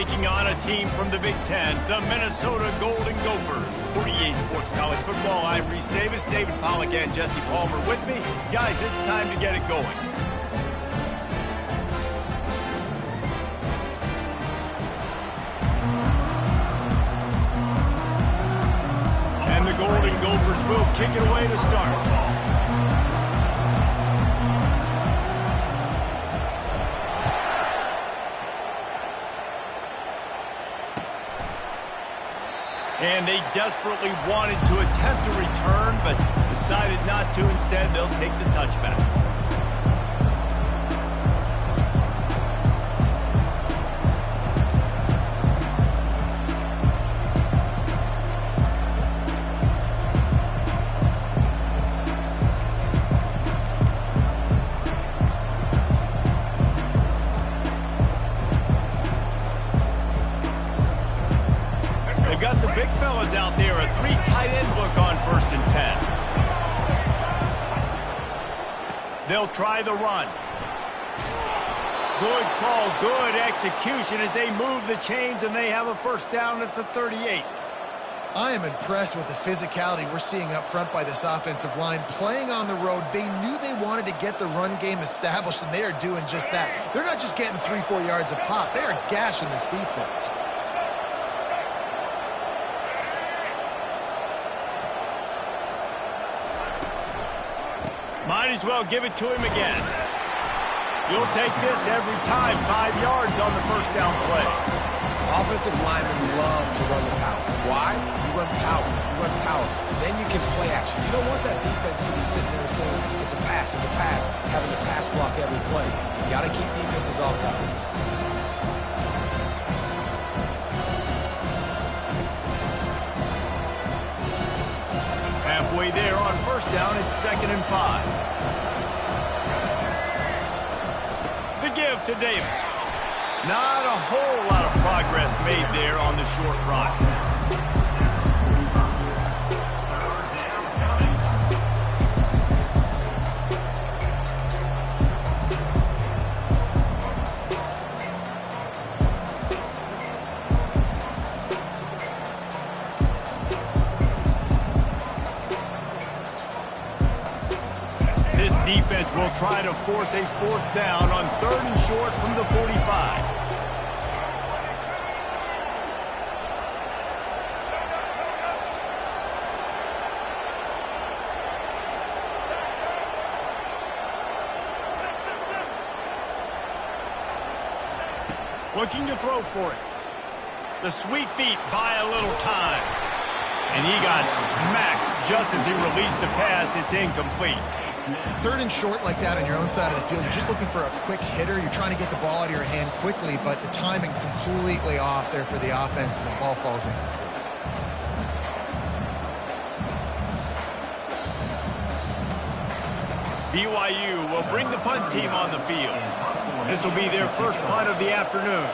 taking on a team from the Big Ten, the Minnesota Golden Gophers. For EA Sports College Football, I'm Reese Davis, David Pollack, and Jesse Palmer with me. Guys, it's time to get it going. And the Golden Gophers will kick it away to start. And they desperately wanted to attempt a return, but decided not to. Instead, they'll take the touchback. Got the big fellas out there, a 3 tight end look on 1st and 10. They'll try the run. Good call, good execution as they move the chains, and they have a 1st down at the 38. I am impressed with the physicality we're seeing up front by this offensive line. Playing on the road, they knew they wanted to get the run game established, and they are doing just that. They're not just getting 3-4 yards a pop. They are gashing this defense. Might as well give it to him again. You'll take this every time. 5 yards on the 1st down play. Offensive linemen love to run the power. Why? You run power. You run power. Then you can play action. You don't want that defense to be sitting there saying, it's a pass, having to pass block every play. You got to keep defenses off balance. Halfway there on 1st down, it's 2nd and 5. The give to Davis. Not a whole lot of progress made there on the short run. Defense will try to force a 4th down on 3rd and short from the 45. Looking to throw for it. The sweet feet buy a little time. And he got smacked just as he released the pass. It's incomplete. 3rd and short like that on your own side of the field, you're just looking for a quick hitter. You're trying to get the ball out of your hand quickly, but the timing completely off there for the offense, and the ball falls in. BYU will bring the punt team on the field. This will be their 1st punt of the afternoon.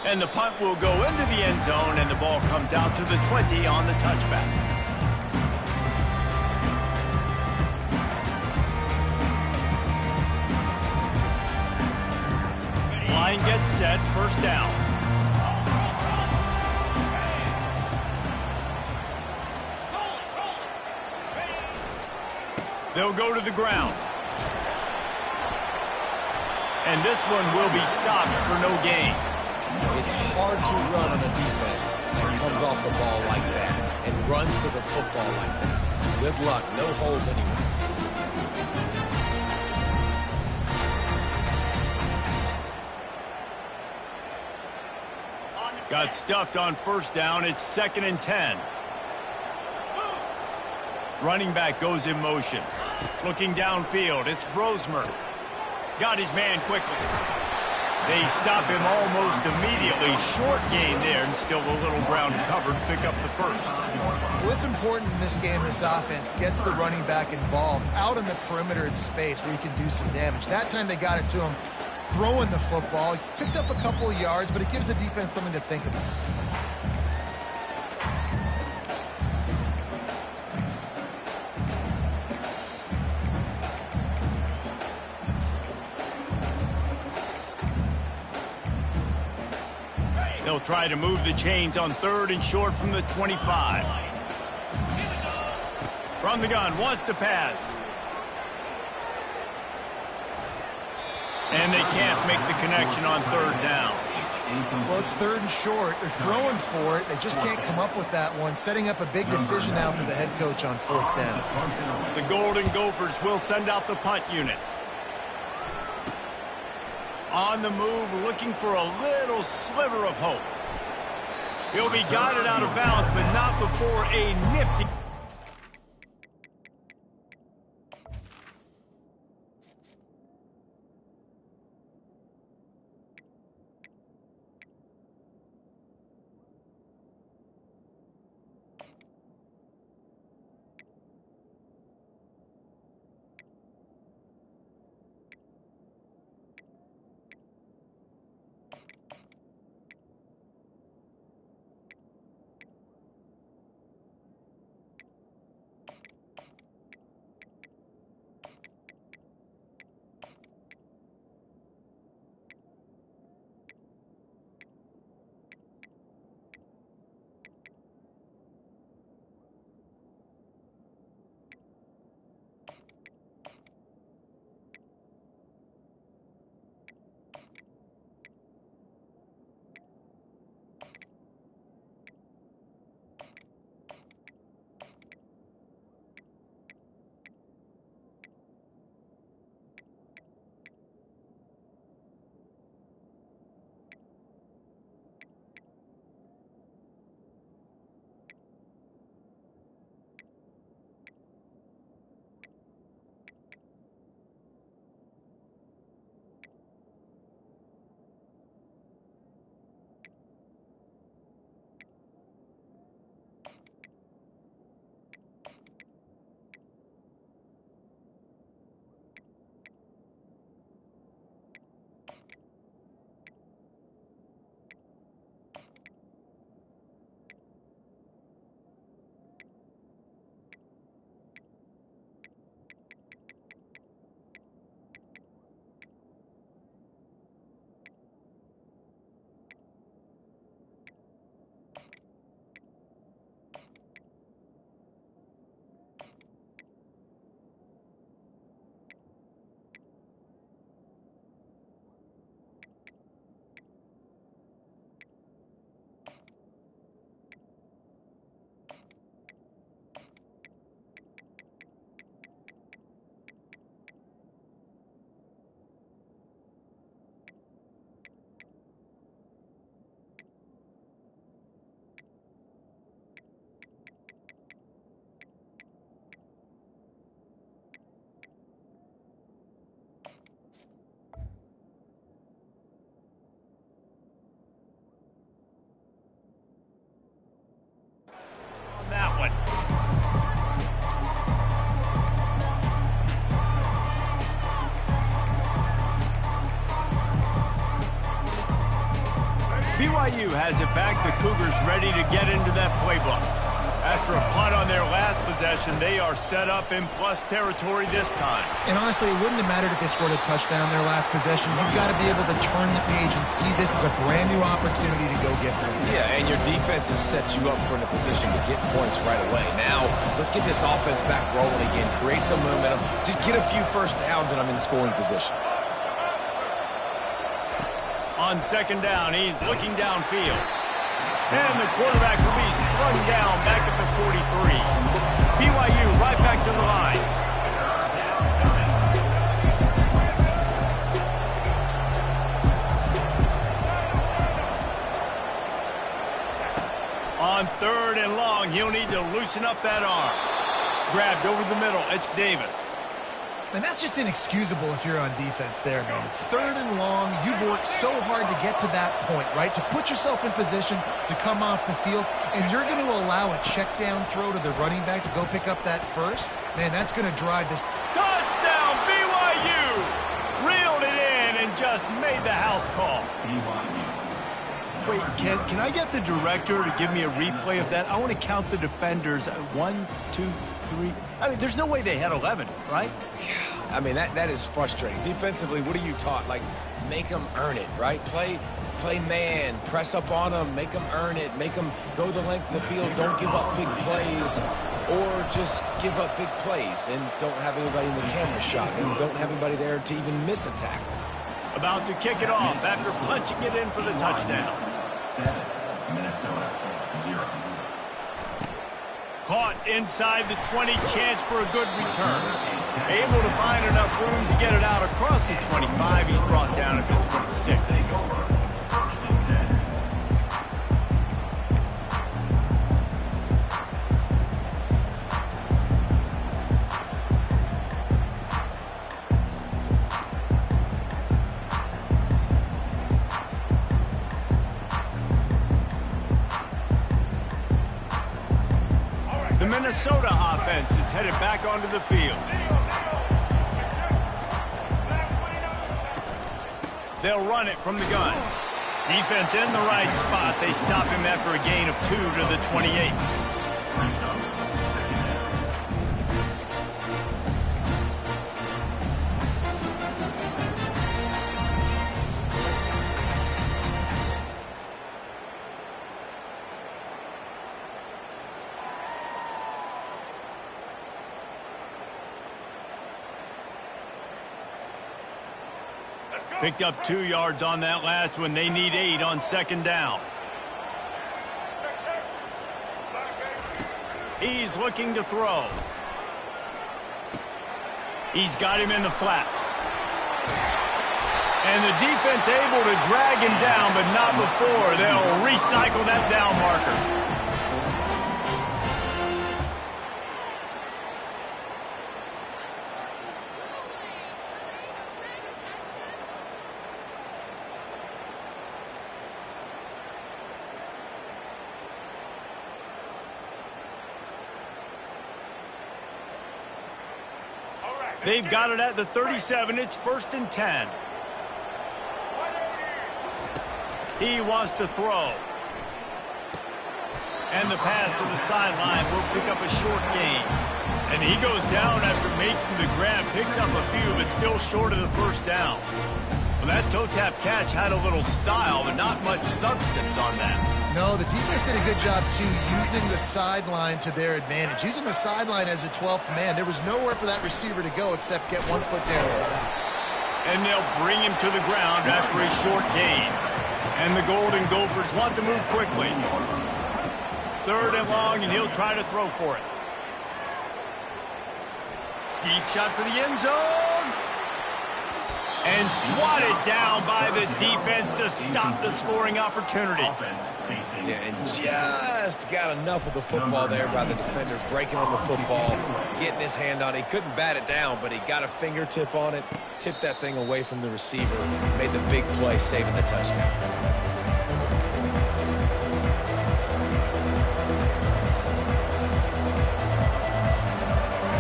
And the punt will go into the end zone, and the ball comes out to the 20 on the touchback. Line gets set, 1st down. They'll go to the ground. And this one will be stopped for no gain. It's hard to run on a defense that comes off the ball like that and runs to the football like that. Good luck. No holes anywhere. Got stuffed on 1st down. It's 2nd and 10. Running back goes in motion. Looking downfield. It's Brosmer. Got his man quickly. They stop him almost immediately. Short gain there, and still a little ground covered. Pick up the 1st. What's important in this game, this offense gets the running back involved out in the perimeter in space where he can do some damage. That time they got it to him throwing the football. He picked up a couple of yards, but it gives the defense something to think about. He'll try to move the chains on 3rd and short from the 25. From the gun, wants to pass. And they can't make the connection on 3rd down. Well, it's 3rd and short. They're throwing for it. They just can't come up with that one. Setting up a big decision now for the head coach on 4th down. The Golden Gophers will send out the punt unit. On the move, looking for a little sliver of hope. He'll be guided out of bounds, but not before a nifty... that one. BYU has it back. The Cougars ready to get into that playbook. After a punt on their last possession, they are set up in plus territory this time. And honestly, it wouldn't have mattered if they scored a touchdown their last possession. You've got to be able to turn the page and see this as a brand new opportunity to go get points. Yeah, and your defense has set you up for in a position to get points right away. Now, let's get this offense back rolling again, create some momentum, just get a few first downs, and I'm in scoring position. On 2nd down, he's looking downfield. And the quarterback will be slung down back at the 43. BYU right back to the line. On 3rd and long, he'll need to loosen up that arm. Grabbed over the middle, it's Davis. And that's just inexcusable if you're on defense there, man. It's 3rd and long. You've worked so hard to get to that point, right? To put yourself in position to come off the field, and you're going to allow a check down throw to the running back to go pick up that first? Man, that's going to drive this. Touchdown, BYU! Reeled it in and just made the house call. Wait, can I get the director to give me a replay of that? I want to count the defenders. 1, 2, three. I mean, there's no way they had 11, right? I mean, that is frustrating. Defensively, what are you taught? Like, make them earn it, right? Play man, press up on them, make them earn it, make them go the length of the field, don't give up big plays, or just give up big plays and don't have anybody in the camera shot and don't have anybody there to even miss a tackle. About to kick it off after punching it in for the touchdown. 7, Minnesota, 0. Caught inside the 20, chance for a good return. Able to find enough room to get it out across the 25. He's brought down at the 26. First and 10. The Minnesota offense is headed back onto the field. They'll run it from the gun. Defense in the right spot. They stop him after a gain of 2 to the 28. Picked up 2 yards on that last one. They need 8 on second down. He's looking to throw. He's got him in the flat. And the defense able to drag him down, but not before. They'll recycle that down marker. They've got it at the 37. It's 1st and 10. He wants to throw. And the pass to the sideline will pick up a short gain. And he goes down after making the grab. Picks up a few, but still short of the first down. Well, that toe-tap catch had a little style, but not much substance on that. No, the defense did a good job, too, using the sideline to their advantage. Using the sideline as a 12th man. There was nowhere for that receiver to go except get 1 foot there. And they'll bring him to the ground after a short gain. And the Golden Gophers want to move quickly. 3rd and long, and he'll try to throw for it. Deep shot for the end zone. And swatted down by the defense to stop the scoring opportunity. Yeah, and just got enough of the football there by the defender, breaking on the football, getting his hand on it. He couldn't bat it down, but he got a fingertip on it, tipped that thing away from the receiver, made the big play, saving the touchdown.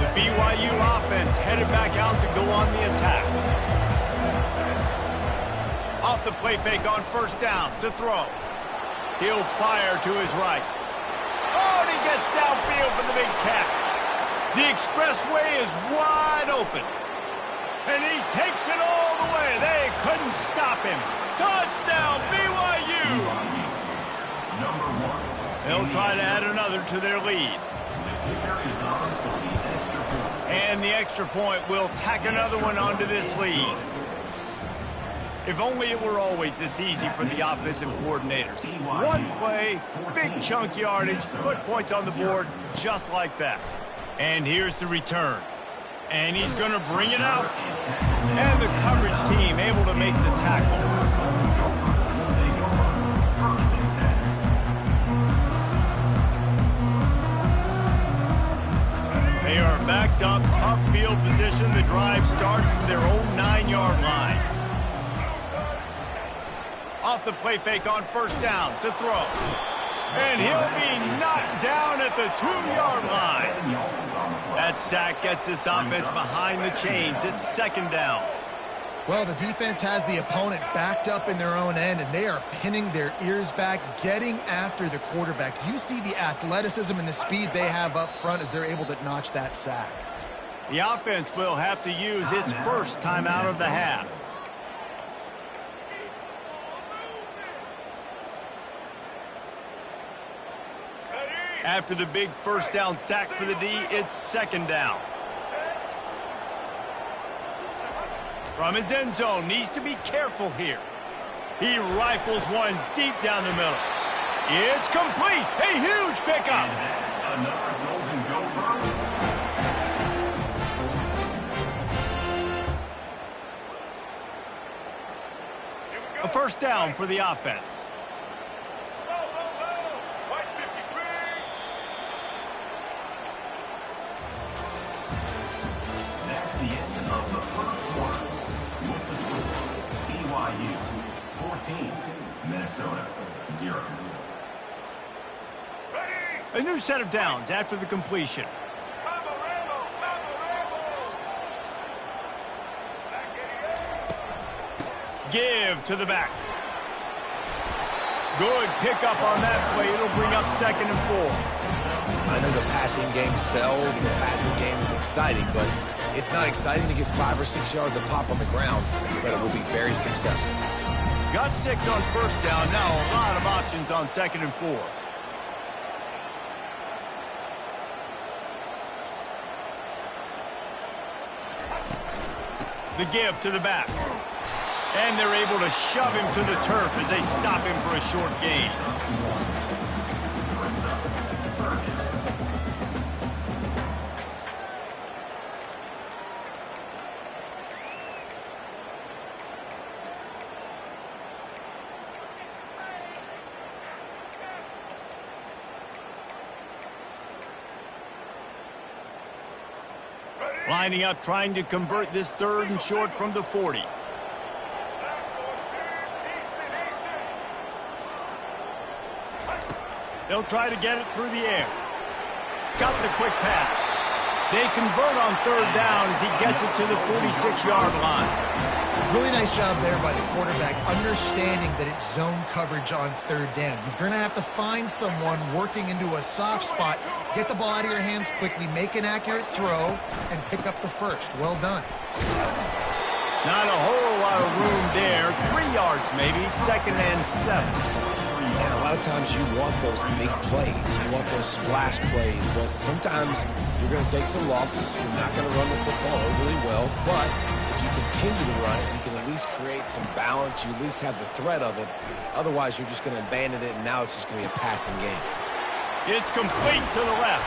The BYU offense headed back out to go on the attack. Off the play fake on 1st down to throw. He'll fire to his right. Oh, and he gets downfield for the big catch. The expressway is wide open. And he takes it all the way. They couldn't stop him. Touchdown, BYU! Number 1. They'll try to add another to their lead. And the extra point will tack another one onto this lead. If only it were always this easy for the offensive coordinators. 1 play, big chunk yardage, put points on the board just like that. And here's the return. And he's going to bring it out. And the coverage team able to make the tackle. They are backed up, tough field position. The drive starts from their own 9-yard line. Off the play fake on 1st down to throw. And he'll be knocked down at the 2-yard line. That sack gets this offense behind the chains. It's 2nd down. Well, the defense has the opponent backed up in their own end, and they are pinning their ears back, getting after the quarterback. You see the athleticism and the speed they have up front as they're able to notch that sack. The offense will have to use its first timeout of the half. After the big first down sack for the D, it's second down. From his end zone, needs to be careful here. He rifles one deep down the middle. It's complete. A huge pickup. And that's another Golden Gopher. A first down for the offense. That's the end of the first quarter. With the score, BYU 14, Minnesota 0. A new set of downs after the completion. Give to the back. Good pickup on that play. It'll bring up 2nd and 4. I know the passing game sells, and the passing game is exciting, but it's not exciting to get 5 or 6 yards of pop on the ground, but it will be very successful. Got 6 on first down. Now a lot of options on 2nd and 4. The give to the back. And they're able to shove him to the turf as they stop him for a short gain. Lining up, trying to convert this 3rd and short from the 40. They'll try to get it through the air. Got the quick pass. They convert on 3rd down as he gets it to the 46-yard line. Really nice job there by the quarterback, understanding that it's zone coverage on 3rd down. You're going to have to find someone working into a soft spot, get the ball out of your hands quickly, make an accurate throw, and pick up the first. Well done. Not a whole lot of room there. 3 yards maybe, 2nd and 7. And a lot of times you want those big plays. You want those splash plays. But sometimes you're going to take some losses. You're not going to run the football overly well. But if you continue to run it, you can at least create some balance. You at least have the threat of it. Otherwise, you're just going to abandon it, and now it's just going to be a passing game. It's complete to the left.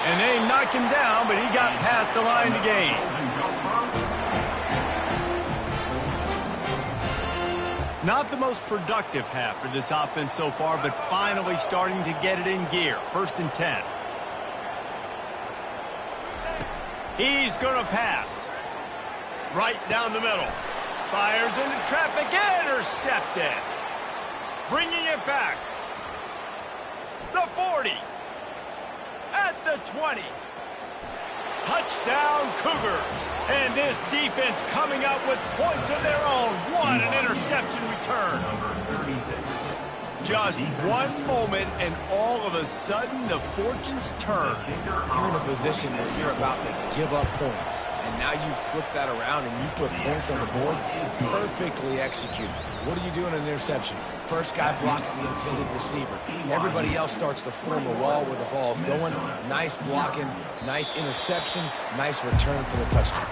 And they knocked him down, but he got past the line to gain. Not the most productive half for this offense so far, but finally starting to get it in gear. 1st and 10. He's going to pass. Right down the middle. Fires into traffic. Intercepted. Bringing it back. The 40. At the 20. Touchdown Cougars. And this defense coming up with points of their own. What an interception return. Just one moment and all of a sudden the fortunes turn. You're in a position where you're about to give up points. And now you flip that around and you put points on the board. Perfectly executed. What do you do in an interception? First guy blocks the intended receiver. Everybody else starts to form a wall where the ball's going. Nice blocking, nice interception, nice return for the touchdown.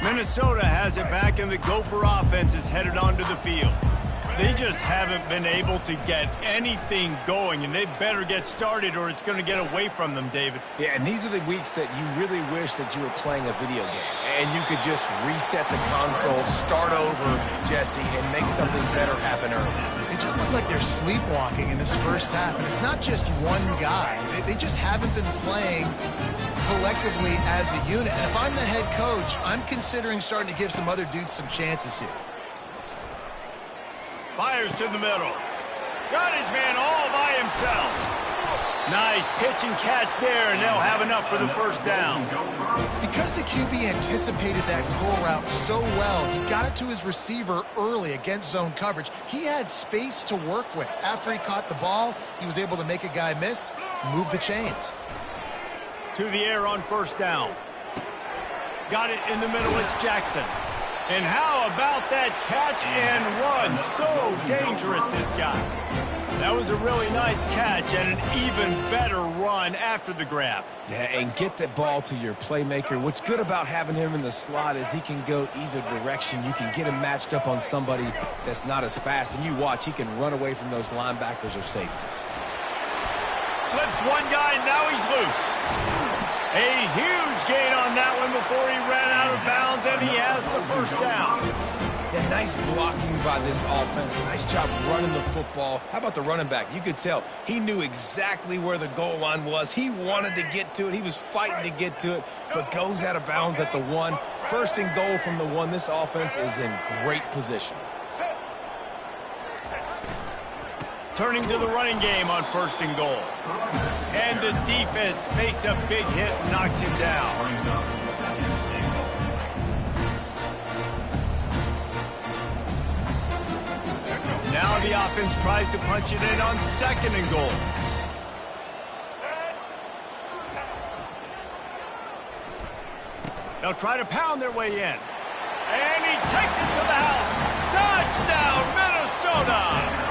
Minnesota has it back, and the Gopher offense is headed onto the field. They just haven't been able to get anything going, and they better get started or it's going to get away from them, David. Yeah, and these are the weeks that you really wish that you were playing a video game. And you could just reset the console, start over, Jesse, and make something better happen early. It just looked like they're sleepwalking in this first half, and it's not just one guy. They just haven't been playing collectively as a unit. And if I'm the head coach, I'm considering starting to give some other dudes some chances here. Fires to the middle. Got his man all by himself. Nice pitch and catch there, and they'll have enough for the first down. Because the QB anticipated that curl route so well, he got it to his receiver early against zone coverage. He had space to work with. After he caught the ball, he was able to make a guy miss, move the chains. To the air on first down. Got it in the middle, it's Jackson. And how about that catch and run? So dangerous, this guy. That was a really nice catch and an even better run after the grab. Yeah, and get that ball to your playmaker. What's good about having him in the slot is he can go either direction. You can get him matched up on somebody that's not as fast, and you watch, he can run away from those linebackers or safeties. Slips one guy, now he's loose. A huge gain on that one before he ran out of bounds, and he has the first down. Yeah, nice blocking by this offense. Nice job running the football. How about the running back? You could tell he knew exactly where the goal line was. He wanted to get to it. He was fighting to get to it, but goes out of bounds at the 1. First and goal from the 1. This offense is in great position. Turning to the running game on first and goal. And the defense makes a big hit and knocks him down. Now the offense tries to punch it in on second and goal. They'll try to pound their way in. And he takes it to the house. Touchdown, Minnesota!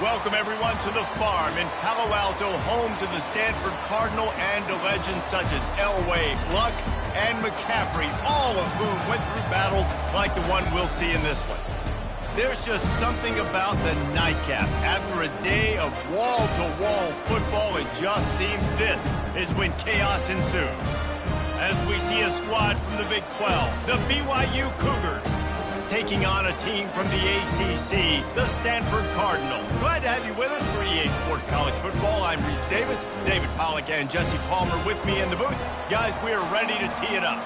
Welcome, everyone, to the farm in Palo Alto, home to the Stanford Cardinal and to legends such as Elway, Luck, and McCaffrey, all of whom went through battles like the one we'll see in this one. There's just something about the nightcap. After a day of wall-to-wall football, it just seems this is when chaos ensues. As we see a squad from the Big 12, the BYU Cougars, taking on a team from the ACC, the Stanford Cardinal. Glad to have you with us for EA Sports College Football. I'm Reese Davis, David Pollack and Jesse Palmer with me in the booth. Guys, we are ready to tee it up.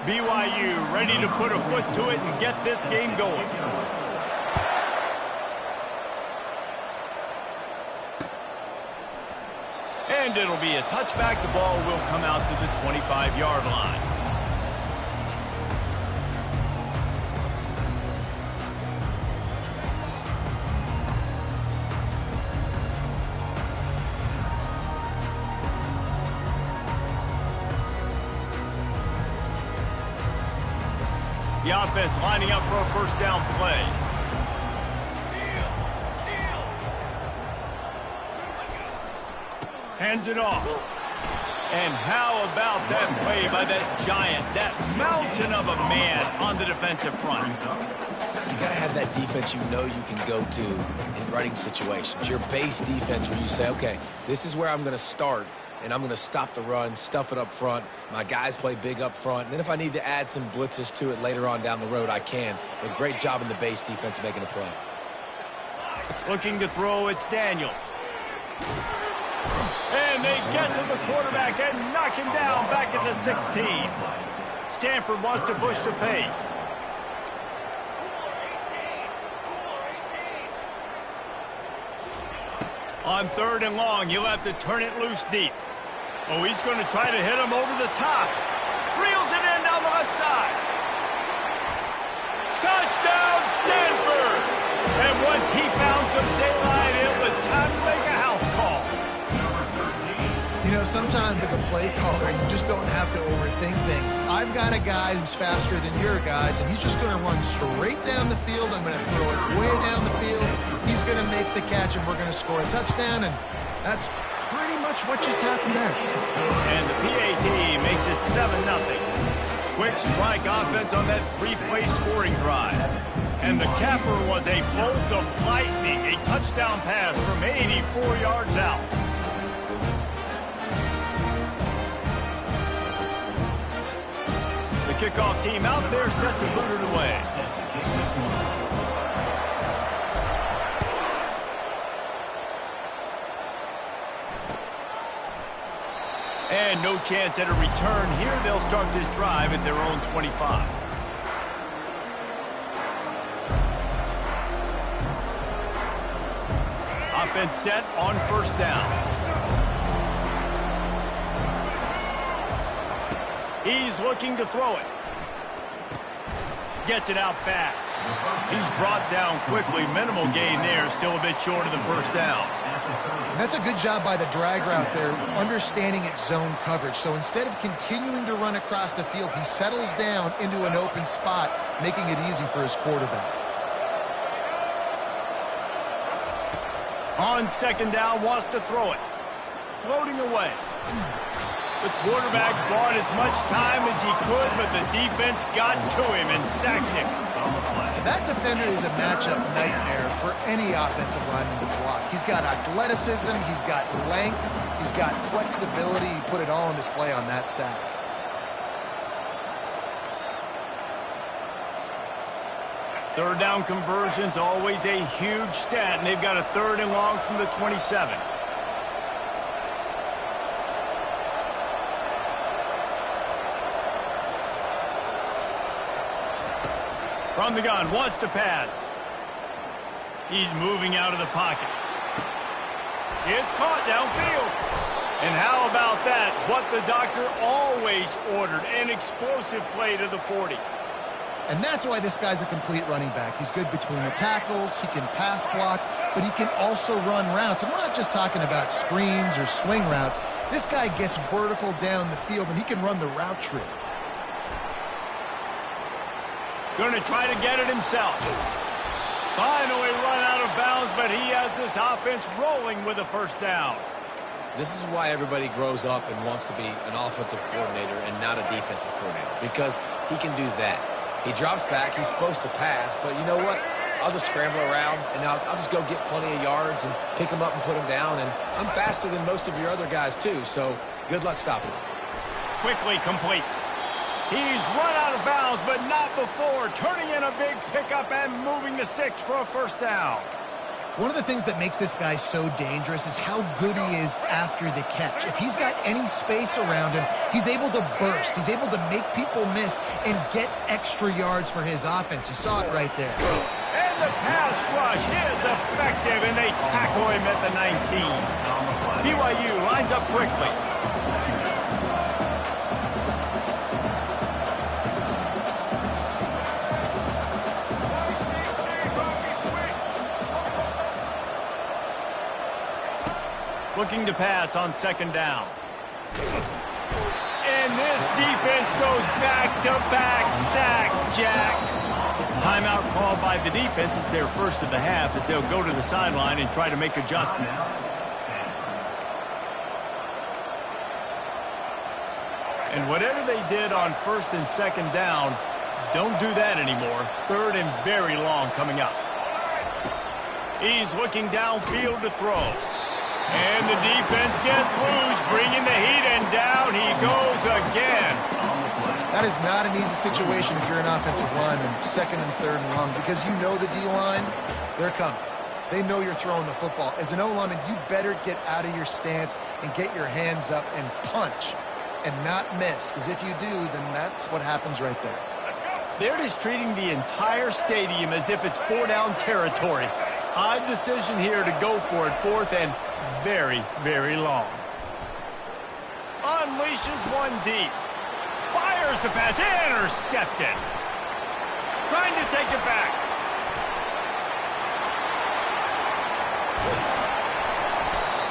BYU ready to put a foot to it and get this game going. And it'll be a touchback. The ball will come out to the 25-yard line. The offense lining up for a first down play. Hands it off. And how about that play by that giant, that mountain of a man on the defensive front? You got to have that defense you know you can go to in running situations. Your base defense where you say, okay, this is where I'm going to start. And I'm going to stop the run, stuff it up front. My guys play big up front. And then if I need to add some blitzes to it later on down the road, I can. But great job in the base defense making a play. Looking to throw, it's Daniels. And they get to the quarterback and knock him down back at the 16. Stanford wants to push the pace. On 3rd and long, you'll have to turn it loose deep. Oh, he's going to try to hit him over the top. Reels it in down the left side. Touchdown, Stanford! And once he found some daylight, it was time to make a house call. You know, sometimes as a play caller, you just don't have to overthink things. I've got a guy who's faster than your guys, and he's just going to run straight down the field. I'm going to throw it way down the field. He's going to make the catch, and we're going to score a touchdown, and that's pretty much what just happened there. And the PAT makes it 7-0. Quick strike offense on that 3-play scoring drive. And the capper was a bolt of lightning, a touchdown pass from 84 yards out. The kickoff team out there set to boot it away. And no chance at a return here. They'll start this drive at their own 25. Offense set on 1st down. He's looking to throw it. Gets it out fast. He's brought down quickly. Minimal gain there. Still a bit short of the 1st down. That's a good job by the drag route there, understanding its zone coverage. So instead of continuing to run across the field, he settles down into an open spot, making it easy for his quarterback. On 2nd down, wants to throw it. Floating away. The quarterback bought as much time as he could, but the defense got to him and sacked him. That defender is a matchup nightmare for any offensive lineman to block. He's got athleticism, he's got length, he's got flexibility. He put it all on display on that sack. Third down conversion's always a huge stat, and they've got a 3rd and long from the 27. From the gun, wants to pass. He's moving out of the pocket. It's caught downfield. And how about that? What the doctor always ordered, an explosive play to the 40. And that's why this guy's a complete running back. He's good between the tackles, he can pass block, but he can also run routes. And we're not just talking about screens or swing routes. This guy gets vertical down the field, and he can run the route tree. Going to try to get it himself. Finally run out of bounds, but he has this offense rolling with a first down. This is why everybody grows up and wants to be an offensive coordinator and not a defensive coordinator, because he can do that. He drops back. He's supposed to pass, but you know what? I'll just scramble around, and I'll just go get plenty of yards and pick them up and put them down, and I'm faster than most of your other guys, too, so good luck stopping him. Quickly complete. He's run out of bounds, but not before turning in a big pickup and moving the sticks for a first down. One of the things that makes this guy so dangerous is how good he is after the catch. If he's got any space around him, he's able to burst. He's able to make people miss and get extra yards for his offense. You saw it right there. And the pass rush is effective, and they tackle him at the 19. BYU lines up quickly. Looking to pass on second down. And this defense goes back-to-back sack, Jack. Timeout called by the defense. It's their first of the half as they'll go to the sideline and try to make adjustments. And whatever they did on first and second down, don't do that anymore. Third and very long coming up. He's looking downfield to throw. And the defense gets loose, bringing the heat, and down he goes again. That is not an easy situation if you're an offensive lineman, second and third and long, because you know the D-line, they're coming. They know you're throwing the football. As an O-lineman, you better get out of your stance and get your hands up and punch and not miss, because if you do, then that's what happens right there. They're just treating the entire stadium as if it's four-down territory. Odd decision here to go for it, fourth and very, very long. Unleashes one deep. Fires the pass. Intercepted. Trying to take it back.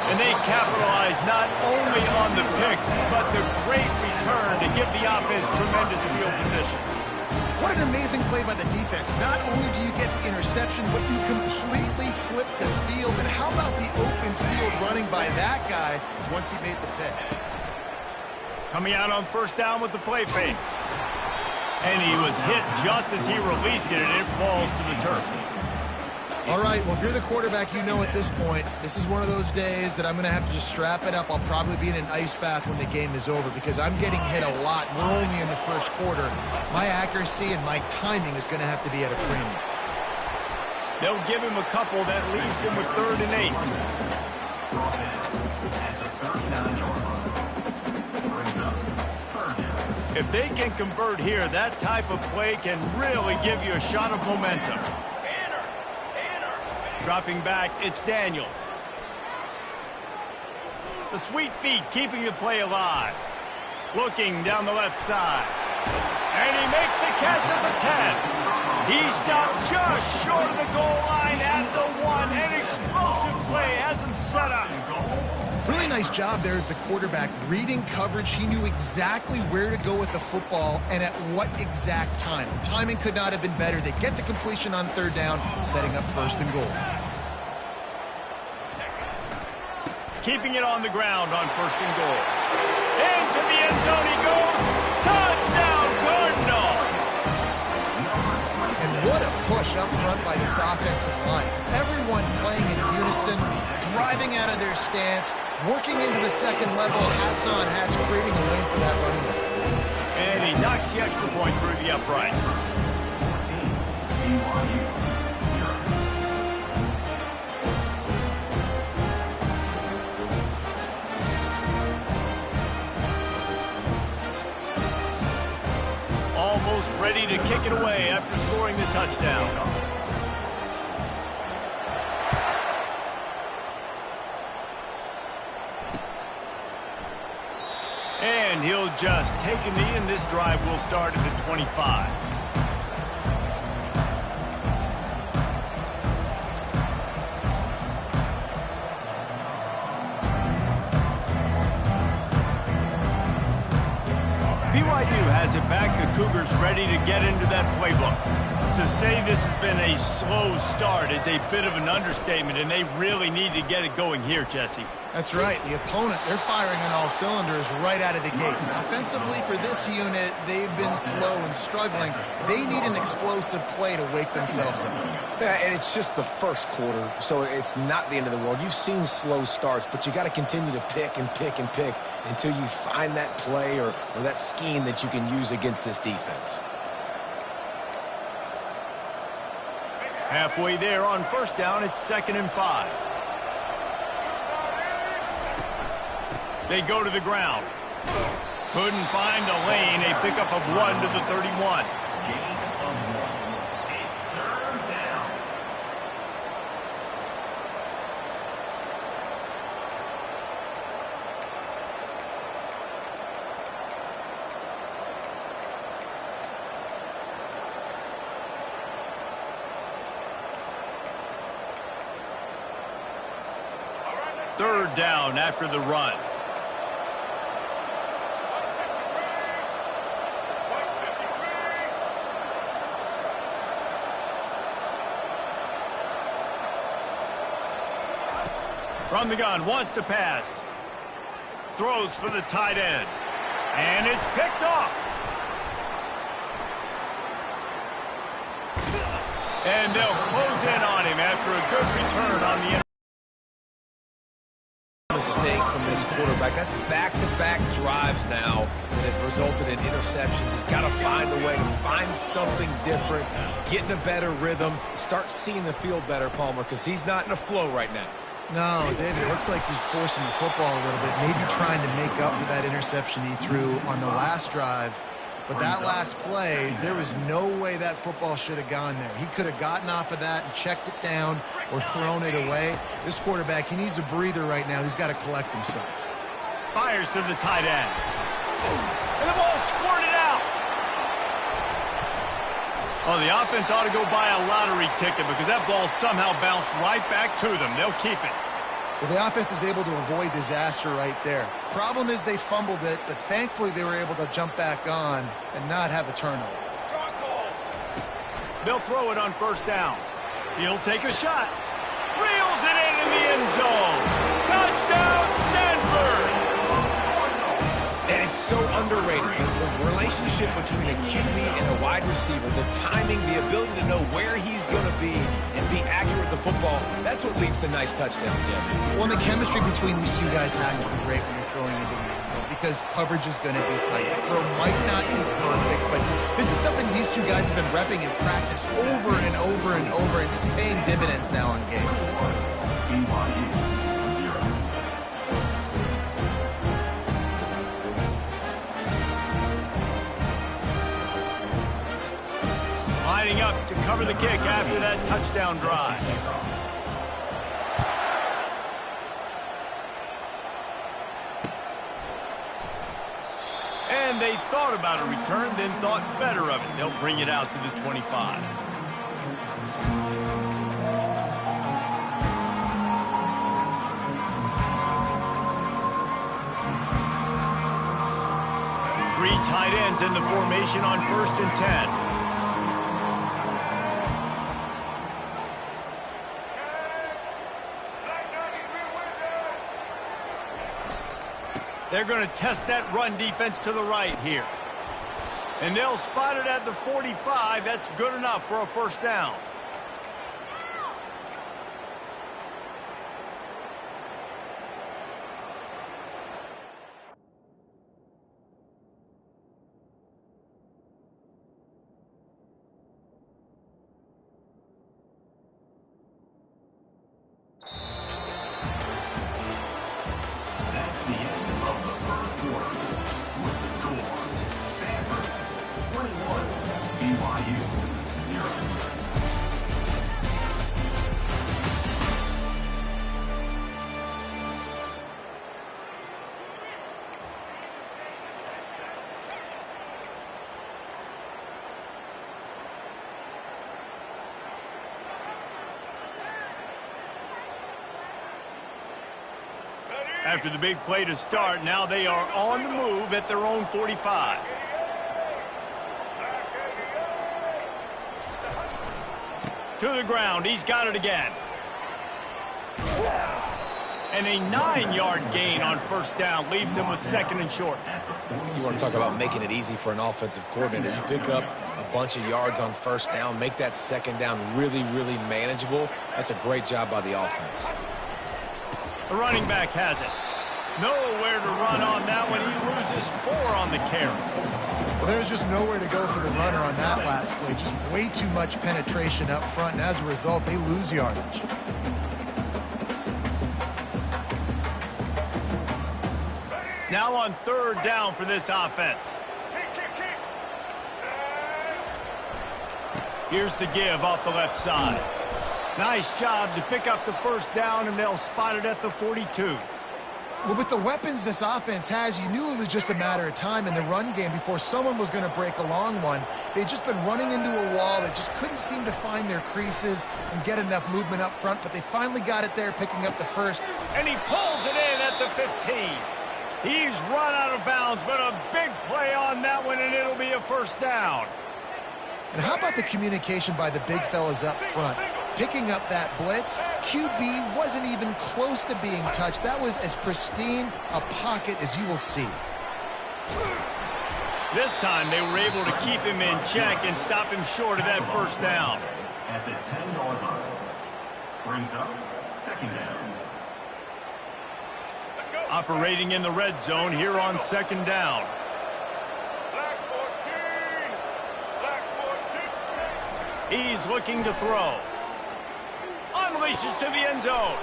And they capitalize not only on the pick, but the great return to give the offense tremendous field position. What an amazing play by the defense. Not only do you get the interception, but you completely flip the field. And how about the open field running by that guy once he made the pick? Coming out on first down with the play fake. And he was hit just as he released it, and it falls to the turf. All right, well, if you're the quarterback, you know at this point, this is one of those days that I'm going to have to just strap it up. I'll probably be in an ice bath when the game is over because I'm getting hit a lot. We're only in the first quarter. My accuracy and my timing is going to have to be at a premium. They'll give him a couple that leaves him with 3rd and 8. If they can convert here, that type of play can really give you a shot of momentum. Dropping back, it's Daniels. The sweet feet keeping the play alive. Looking down the left side. And he makes the catch at the 10. He stopped just short of the goal line at the 1. An explosive play has him set up. Really nice job there as the quarterback. Reading coverage, he knew exactly where to go with the football and at what exact time. Timing could not have been better. They get the completion on 3rd down, setting up 1st and goal. Keeping it on the ground on 1st and goal. Into the end zone he goes. Touchdown, Cardinal! And what a push up front by this offensive line. Everyone playing in unison, driving out of their stance, working into the second level, hats on hats, creating a lane for that running back. And he knocks the extra point through the uprights. 14, BYU. Almost ready to kick it away after scoring the touchdown. And he'll just take a knee, and this drive will start at the 25. BYU has it back. The Cougars ready to get into that playbook. To say this has been a slow start is a bit of an understatement, and they really need to get it going here, Jesse. That's right. The opponent, they're firing on all cylinders right out of the gate. Offensively, for this unit, they've been slow and struggling. They need an explosive play to wake themselves up. Yeah, and it's just the first quarter, so it's not the end of the world. You've seen slow starts, but you got to continue to pick and pick and pick until you find that play or that scheme that you can use against this defense. Halfway there on first down, it's 2nd and 5. They go to the ground. Couldn't find a lane. A pickup of 1 to the 31. Gain of 1. It's 3rd down. Third down after the run. From the gun, wants to pass. Throws for the tight end. And it's picked off. And they'll close in on him after a good return on the mistake from this quarterback. That's back-to-back drives now that have resulted in interceptions. He's got to find a way to find something different, get in a better rhythm, start seeing the field better, Palmer, because he's not in a flow right now. No, David, it looks like he's forcing the football a little bit, maybe trying to make up for that interception he threw on the last drive. But that last play, there was no way that football should have gone there. He could have gotten off of that and checked it down or thrown it away. This quarterback, he needs a breather right now. He's got to collect himself. Fires to the tight end. And the ball squirted out. Oh, the offense ought to go buy a lottery ticket because that ball somehow bounced right back to them. They'll keep it. Well, the offense is able to avoid disaster right there. Problem is they fumbled it, but thankfully they were able to jump back on and not have a turnover. They'll throw it on first down. He'll take a shot. Reels it into the end zone. Touchdown, Stanford! And it's so underrated. The relationship between a QB and a wide receiver, the timing, the ability to know where he's going to be and be accurate with the football, that's what leads to nice touchdowns, Jesse. Well, the chemistry between these two guys has to be great when you're throwing into the end zone because coverage is going to be tight. The throw might not be perfect, but this is something these two guys have been repping in practice over and over and over, and it's paying dividends now on game. BYU 0. Lining up to cover the kick after that touchdown drive. And they thought about a return, then thought better of it. They'll bring it out to the 25. Three tight ends in the formation on 1st and 10. They're going to test that run defense to the right here. And they'll spot it at the 45. That's good enough for a first down. That's the end of the first quarter. With the score, Stanford 21, BYU 0. After the big play to start, now they are on the move at their own 45. To the ground. He's got it again. And a 9-yard gain on first down leaves him with second and short. You want to talk about making it easy for an offensive coordinator. You pick up a bunch of yards on first down, make that second down really, really manageable. That's a great job by the offense. The running back has it. Nowhere to run on that one. He loses 4 on the carry. Well, there's just nowhere to go for the runner on that last play. Just way too much penetration up front, and as a result, they lose yardage. Now on third down for this offense. Here's the give off the left side. Nice job to pick up the first down, and they'll spot it at the 42. Well, with the weapons this offense has, you knew it was just a matter of time in the run game before someone was going to break a long one. They'd just been running into a wall. They just couldn't seem to find their creases and get enough movement up front, but they finally got it there, picking up the first. And he pulls it in at the 15. He's run out of bounds, but a big play on that one, and it'll be a first down. And how about the communication by the big fellas up front? Picking up that blitz, QB wasn't even close to being touched. That was as pristine a pocket as you will see. This time they were able to keep him in check and stop him short of that first down. At the 10-yard line. Brings up second down. Operating in the red zone here on second down. He's looking to throw. Unleashes to the end zone.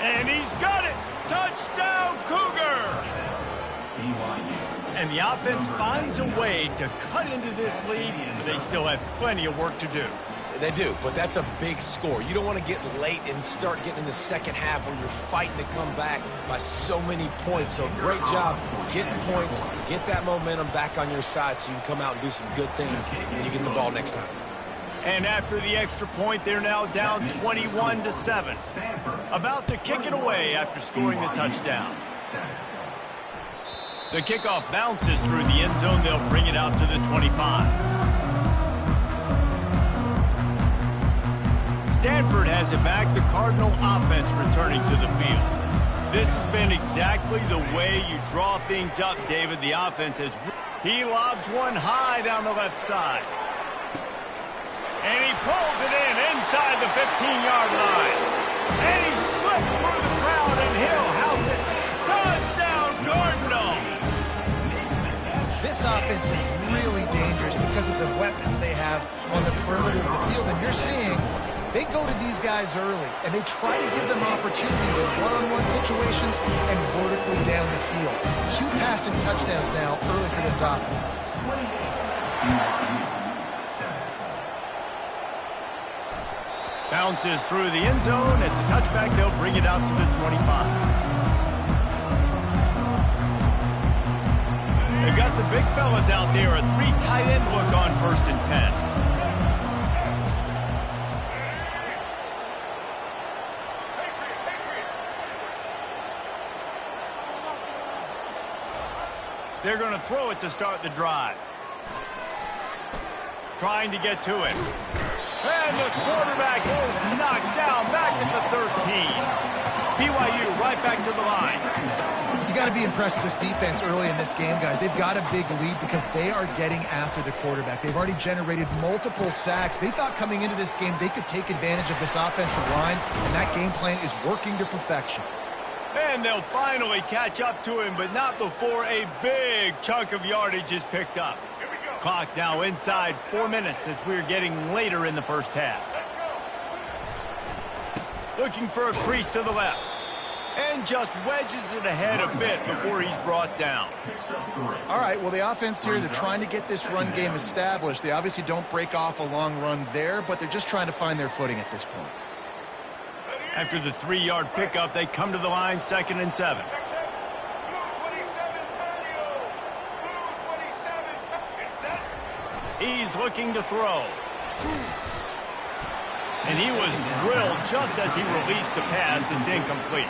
And he's got it. Touchdown, Cougar! And the offense finds a way to cut into this lead, but they still have plenty of work to do. They do, but that's a big score. You don't want to get late and start getting in the second half where you're fighting to come back by so many points. So great job getting points, get that momentum back on your side so you can come out and do some good things when you get the ball next time. And after the extra point, they're now down 21-7. About to kick it away after scoring the touchdown. The kickoff bounces through the end zone. They'll bring it out to the 25. Stanford has it back, the Cardinal offense returning to the field. This has been exactly the way you draw things up, David. The offense has... He lobs one high down the left side. And he pulls it in inside the 15-yard line. And he slipped through the crowd, and he'll house it. Touchdown, Cardinal! This offense is really dangerous because of the weapons they have on the perimeter of the field. And you're seeing... They go to these guys early, and they try to give them opportunities in one-on-one situations and vertically down the field. 2 passing touchdowns now early for this offense. Bounces through the end zone. It's a touchback. They'll bring it out to the 25. They've got the big fellas out there. A 3 tight end look on 1st and 10. They're going to throw it to start the drive. Trying to get to it. And the quarterback is knocked down back at the 13. BYU right back to the line. You got to be impressed with this defense early in this game, guys. They've got a big lead because they are getting after the quarterback. They've already generated multiple sacks. They thought coming into this game they could take advantage of this offensive line, and that game plan is working to perfection. And they'll finally catch up to him, but not before a big chunk of yardage is picked up. Clock now inside 4 minutes as we're getting later in the first half. Looking for a crease to the left. And just wedges it ahead a bit before he's brought down. All right, well, the offense here, they're trying to get this run game established. They obviously don't break off a long run there, but they're just trying to find their footing at this point. After the 3-yard pickup, they come to the line 2nd and 7. He's looking to throw. And he was drilled just as he released the pass. It's incomplete.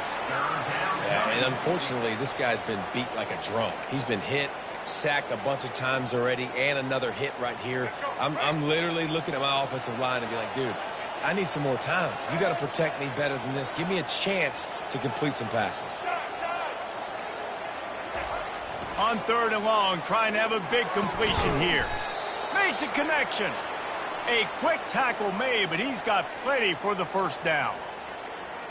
Yeah, and unfortunately, this guy's been beat like a drum. He's been hit, sacked a bunch of times already, and another hit right here. I'm literally looking at my offensive line and be like, dude, I need some more time. You got to protect me better than this. Give me a chance to complete some passes. On 3rd and long, trying to have a big completion here. Makes a connection. A quick tackle made, but he's got plenty for the first down.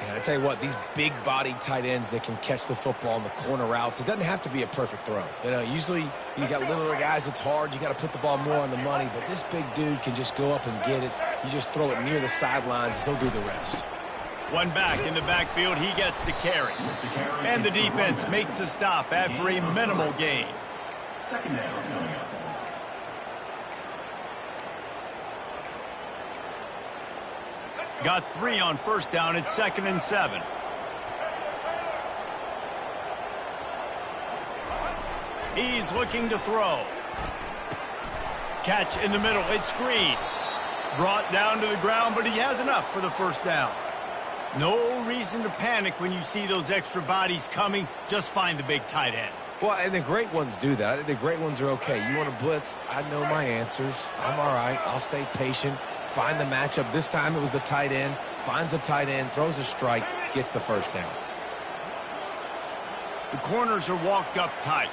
And I tell you what, these big-bodied tight ends that can catch the football in the corner routes, it doesn't have to be a perfect throw. You know, usually you got littler guys, it's hard. You got to put the ball more on the money, but this big dude can just go up and get it. You just throw it near the sidelines, he'll do the rest. One back in the backfield, he gets the carry. And the defense makes the stop after a minimal gain. Second down coming up. Got 3 on first down. It's 2nd and 7. He's looking to throw. Catch in the middle. It's Green. Brought down to the ground, but he has enough for the first down. No reason to panic when you see those extra bodies coming. Just find the big tight end. Well, and the great ones do that. I think the great ones are okay. You want to blitz? I know my answers. I'm all right. I'll stay patient. Find the matchup. This time it was the tight end. Finds the tight end, throws a strike, gets the first down. The corners are walked up tight.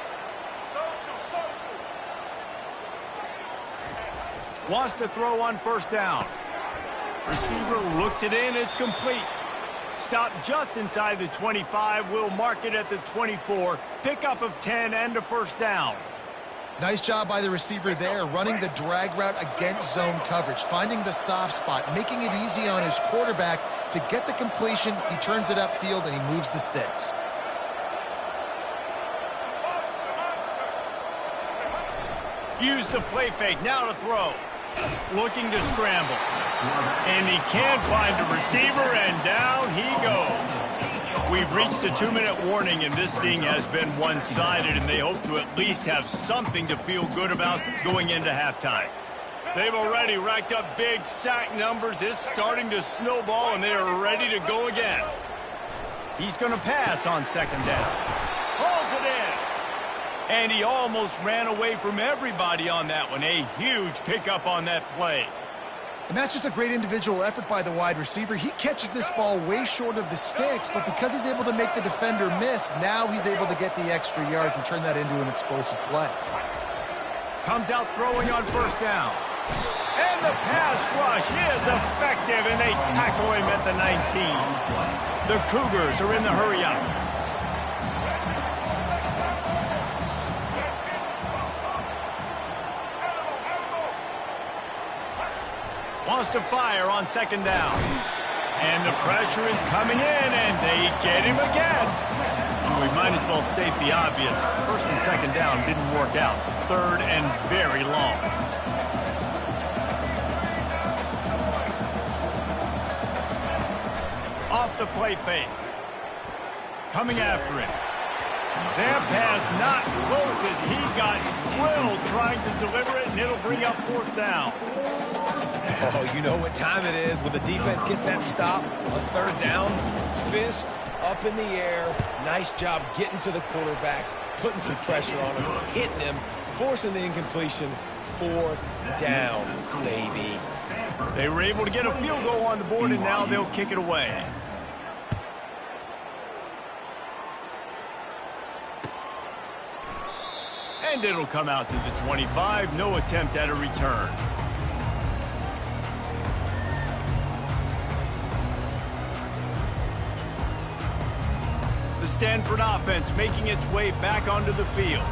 Wants to throw on first down. Receiver looks it in. It's complete. Stop just inside the 25. We'll mark it at the 24. Pickup of 10 and a first down. Nice job by the receiver there, running the drag route against zone coverage, finding the soft spot, making it easy on his quarterback to get the completion. He turns it upfield and he moves the sticks. Use the play fake. Now to throw. Looking to scramble. And he can't find the receiver, and down he goes. We've reached the 2-minute warning, and this thing has been one-sided, and they hope to at least have something to feel good about going into halftime. They've already racked up big sack numbers. It's starting to snowball, and they are ready to go again. He's going to pass on 2nd down. Hauls it in. And he almost ran away from everybody on that one. A huge pickup on that play. And that's just a great individual effort by the wide receiver. He catches this ball way short of the sticks, but because he's able to make the defender miss, now he's able to get the extra yards and turn that into an explosive play. Comes out throwing on first down. And the pass rush is effective, and they tackle him at the 19. The Cougars are in the hurry-up. Wants to fire on 2nd down. And the pressure is coming in, and they get him again. And we might as well state the obvious. 1st and 2nd down didn't work out. 3rd and very long. Off the play fake. Coming after him. That pass not close as he got drilled trying to deliver it, and it'll bring up 4th down. Oh, you know what time it is when the defense gets that stop on 3rd down. Fist up in the air. Nice job getting to the quarterback, putting some pressure on him, hitting him, forcing the incompletion. 4th down, baby. They were able to get a field goal on the board, and now they'll kick it away. And it'll come out to the 25. No attempt at a return. The Stanford offense making its way back onto the field.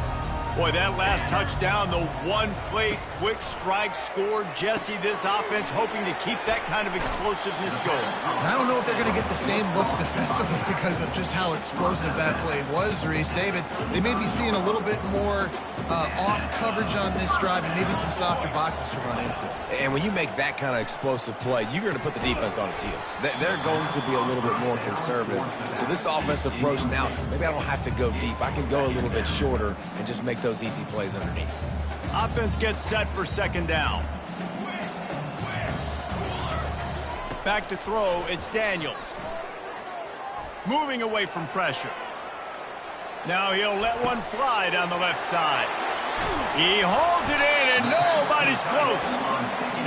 Boy, that last touchdown, the one-play quick strike score. Jesse, this offense hoping to keep that kind of explosiveness going. And I don't know if they're going to get the same looks defensively because of just how explosive that play was, Reese. David, they may be seeing a little bit more off coverage on this drive and maybe some softer boxes to run into. And when you make that kind of explosive play, you're going to put the defense on its heels. They're going to be a little bit more conservative. So this offensive approach now, maybe I don't have to go deep. I can go a little bit shorter and just make those easy plays underneath. Offense gets set for 2nd down. Back to throw, it's Daniels. Moving away from pressure. Now he'll let one fly down the left side. He holds it in, and nobody's close.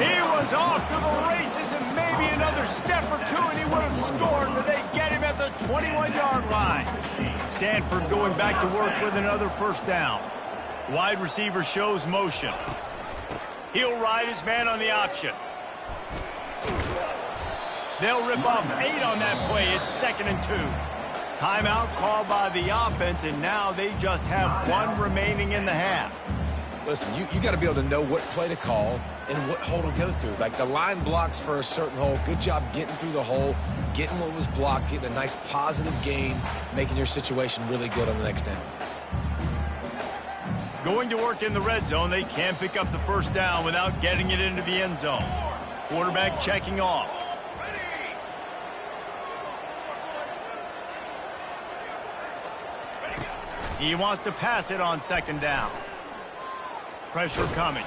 He was off to the races and made Maybe another step or two and he would have scored, but they get him at the 21-yard line. Stanford going back to work with another first down. Wide receiver shows motion. He'll ride his man on the option. They'll rip off 8 on that play. It's 2nd and 2. Timeout called by the offense, and now they just have 1 remaining in the half. Listen, you got to be able to know what play to call and what hole to go through. Like the line blocks for a certain hole. Good job getting through the hole, getting what was blocked, getting a nice positive gain, making your situation really good on the next down. Going to work in the red zone, they can't pick up the first down without getting it into the end zone. Quarterback checking off. He wants to pass it on 2nd down. Pressure coming.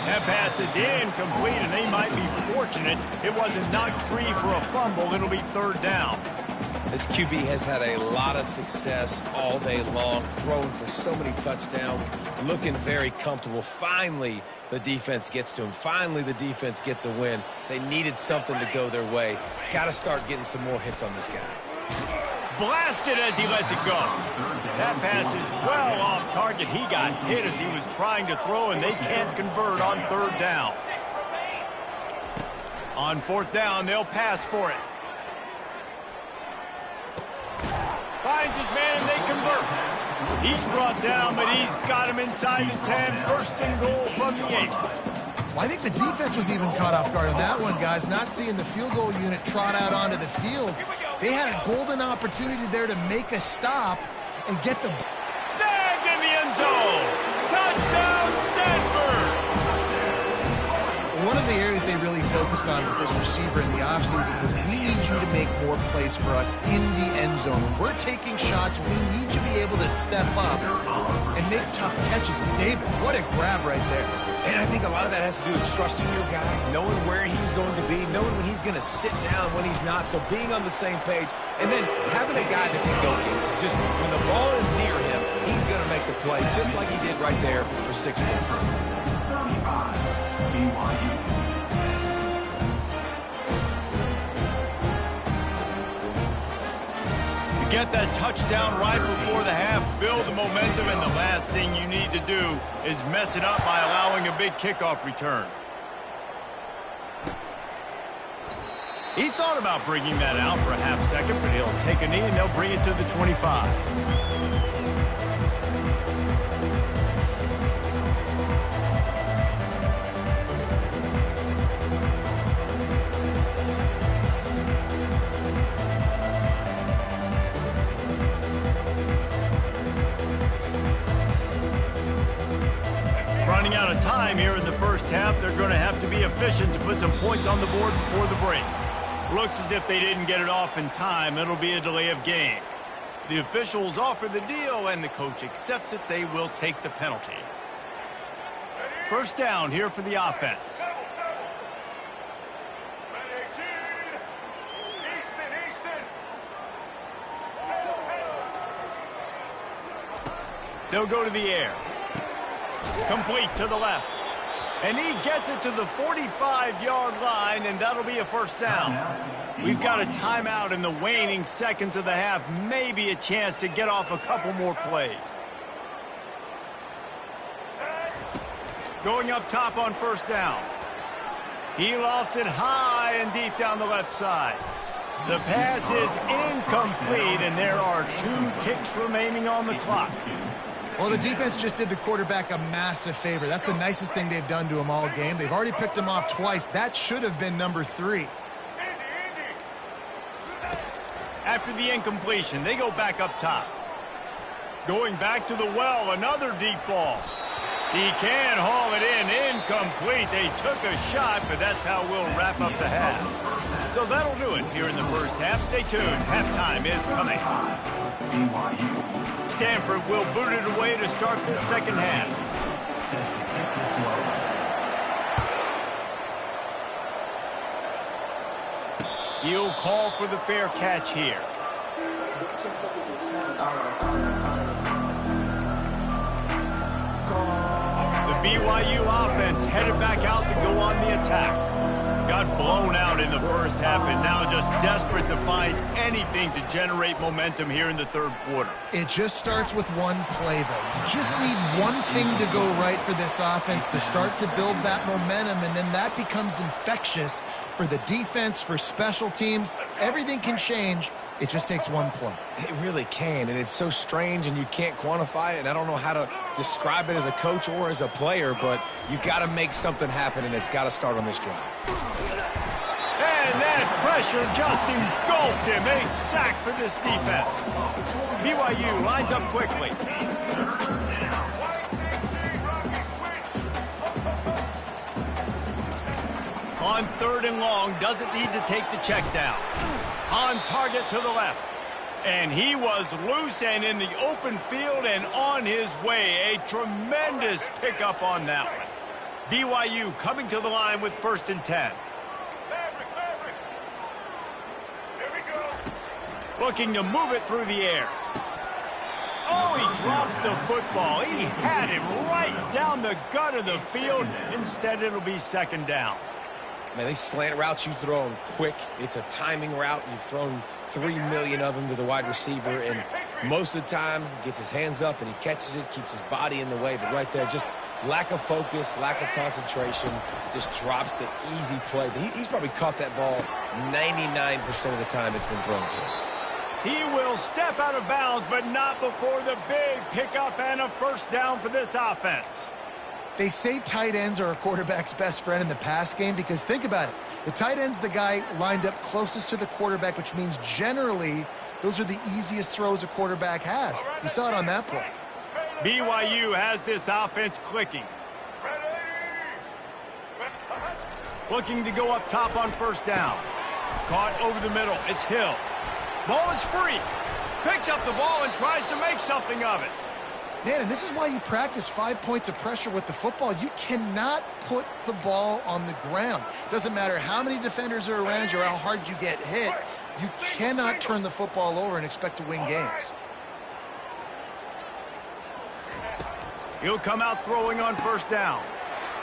That pass is incomplete, and they might be fortunate it wasn't knocked free for a fumble. It'll be 3rd down. This QB has had a lot of success all day long, throwing for so many touchdowns, looking very comfortable. Finally, the defense gets to him. Finally, the defense gets a win. They needed something to go their way. Got to start getting some more hits on this guy. Blasted as he lets it go. That pass is well off target. He got hit as he was trying to throw, and they can't convert on 3rd down. On 4th down, they'll pass for it. Finds his man, and they convert. He's brought down, but he's got him inside the 10. 1st and goal from the 8. Well, I think the defense was even caught off guard on that one, guys. Not seeing the field goal unit trot out onto the field. They had a golden opportunity there to make a stop and get the... Snagged in the end zone. Touchdown, Stanford. One of the areas they really focused on with this receiver in the offseason was we need you to make more plays for us in the end zone. When we're taking shots, we need you to be able to step up and make tough catches. David, what a grab right there. And I think a lot of that has to do with trusting your guy, knowing where he's going to be, knowing when he's going to sit down, when he's not, so being on the same page, and then having a guy that can go get it. Just when the ball is near him, he's going to make the play, just like he did right there for 6 points. 35, BYU. Get that touchdown right before the half, build the momentum, and the last thing you need to do is mess it up by allowing a big kickoff return. He thought about bringing that out for a half second, but he'll take a knee and they'll bring it to the 25. Running out of time here in the first half, they're going to have to be efficient to put some points on the board before the break. Looks as if they didn't get it off in time. It'll be a delay of game. The officials offer the deal, and the coach accepts it. They will take the penalty. First down here for the offense. They'll go to the air. Complete to the left. And he gets it to the 45-yard line, and that'll be a first down. We've got a timeout in the waning seconds of the half. Maybe a chance to get off a couple more plays. Going up top on first down. He lofts it high and deep down the left side. The pass is incomplete, and there are 2 ticks remaining on the clock. Well, the defense just did the quarterback a massive favor. That's the nicest thing they've done to him all game. They've already picked him off twice. That should have been number 3. After the incompletion, they go back up top. Going back to the well, another deep ball. He can haul it in. Incomplete. They took a shot, but that's how we'll wrap up the half. So that'll do it here in the first half. Stay tuned. Halftime is coming. Stanford will boot it away to start the second half. He'll call for the fair catch here. The BYU offense headed back out to go on the attack. got blown out in the first half and now just desperate to find anything to generate momentum here in the third quarter. It just starts with one play, though. You just need one thing to go right for this offense to start to build that momentum, and then that becomes infectious for the defense, for special teams. Everything can change. It just takes one play. It really can, and it's so strange, and you can't quantify it, and I don't know how to describe it as a coach or as a player, but you got to make something happen, and it's got to start on this drive. And that pressure just engulfed him. A sack for this defense. BYU lines up quickly. On 3rd and long, doesn't need to take the check down. On target to the left. And he was loose and in the open field and on his way. A tremendous pickup on that one. BYU coming to the line with 1st and 10. Looking to move it through the air. Oh, he drops the football. He had it right down the gut of the field. Instead, it'll be 2nd down. Man, these slant routes you throw them quick. It's a timing route. You've thrown 3 million of them to the wide receiver, and most of the time he gets his hands up and he catches it, keeps his body in the way. But right there, just lack of focus, lack of concentration, just drops the easy play. He's probably caught that ball 99% of the time it's been thrown to him. He will step out of bounds, but not before the big pickup and a 1st down for this offense. They say tight ends are a quarterback's best friend in the pass game because think about it. The tight end's the guy lined up closest to the quarterback, which means generally those are the easiest throws a quarterback has. You saw it on that play. BYU has this offense clicking. Looking to go up top on 1st down. Caught over the middle. It's Hill. Ball is free. Picks up the ball and tries to make something of it. Man, and this is why you practice 5 points of pressure with the football. You cannot put the ball on the ground. Doesn't matter how many defenders are around you or how hard you get hit. You cannot turn the football over and expect to win games. He'll come out throwing on 1st down.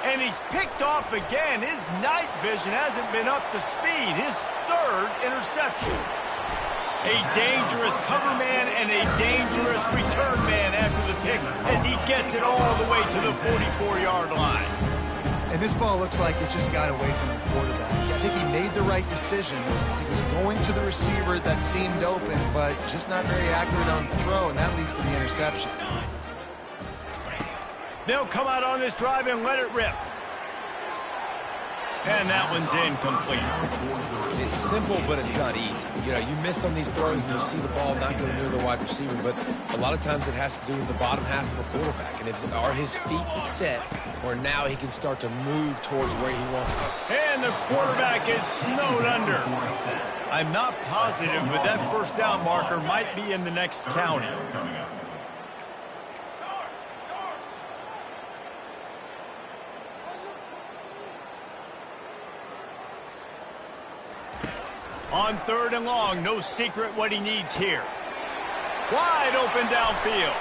And he's picked off again. His night vision hasn't been up to speed. His 3rd interception. A dangerous cover man and a dangerous return man after the pick as he gets it all the way to the 44-yard line. And this ball looks like it just got away from the quarterback. I think he made the right decision. He was going to the receiver that seemed open, but just not very accurate on the throw, and that leads to the interception. They'll come out on this drive and let it rip. And that one's incomplete. It's simple, but it's not easy. You know, you miss on these throws and you see the ball not go near the wide receiver, but a lot of times it has to do with the bottom half of a quarterback. And are his feet set, or now he can start to move towards where he wants to go. And the quarterback is snowed under. I'm not positive, but that 1st down marker might be in the next county. On 3rd and long, no secret what he needs here. Wide open downfield.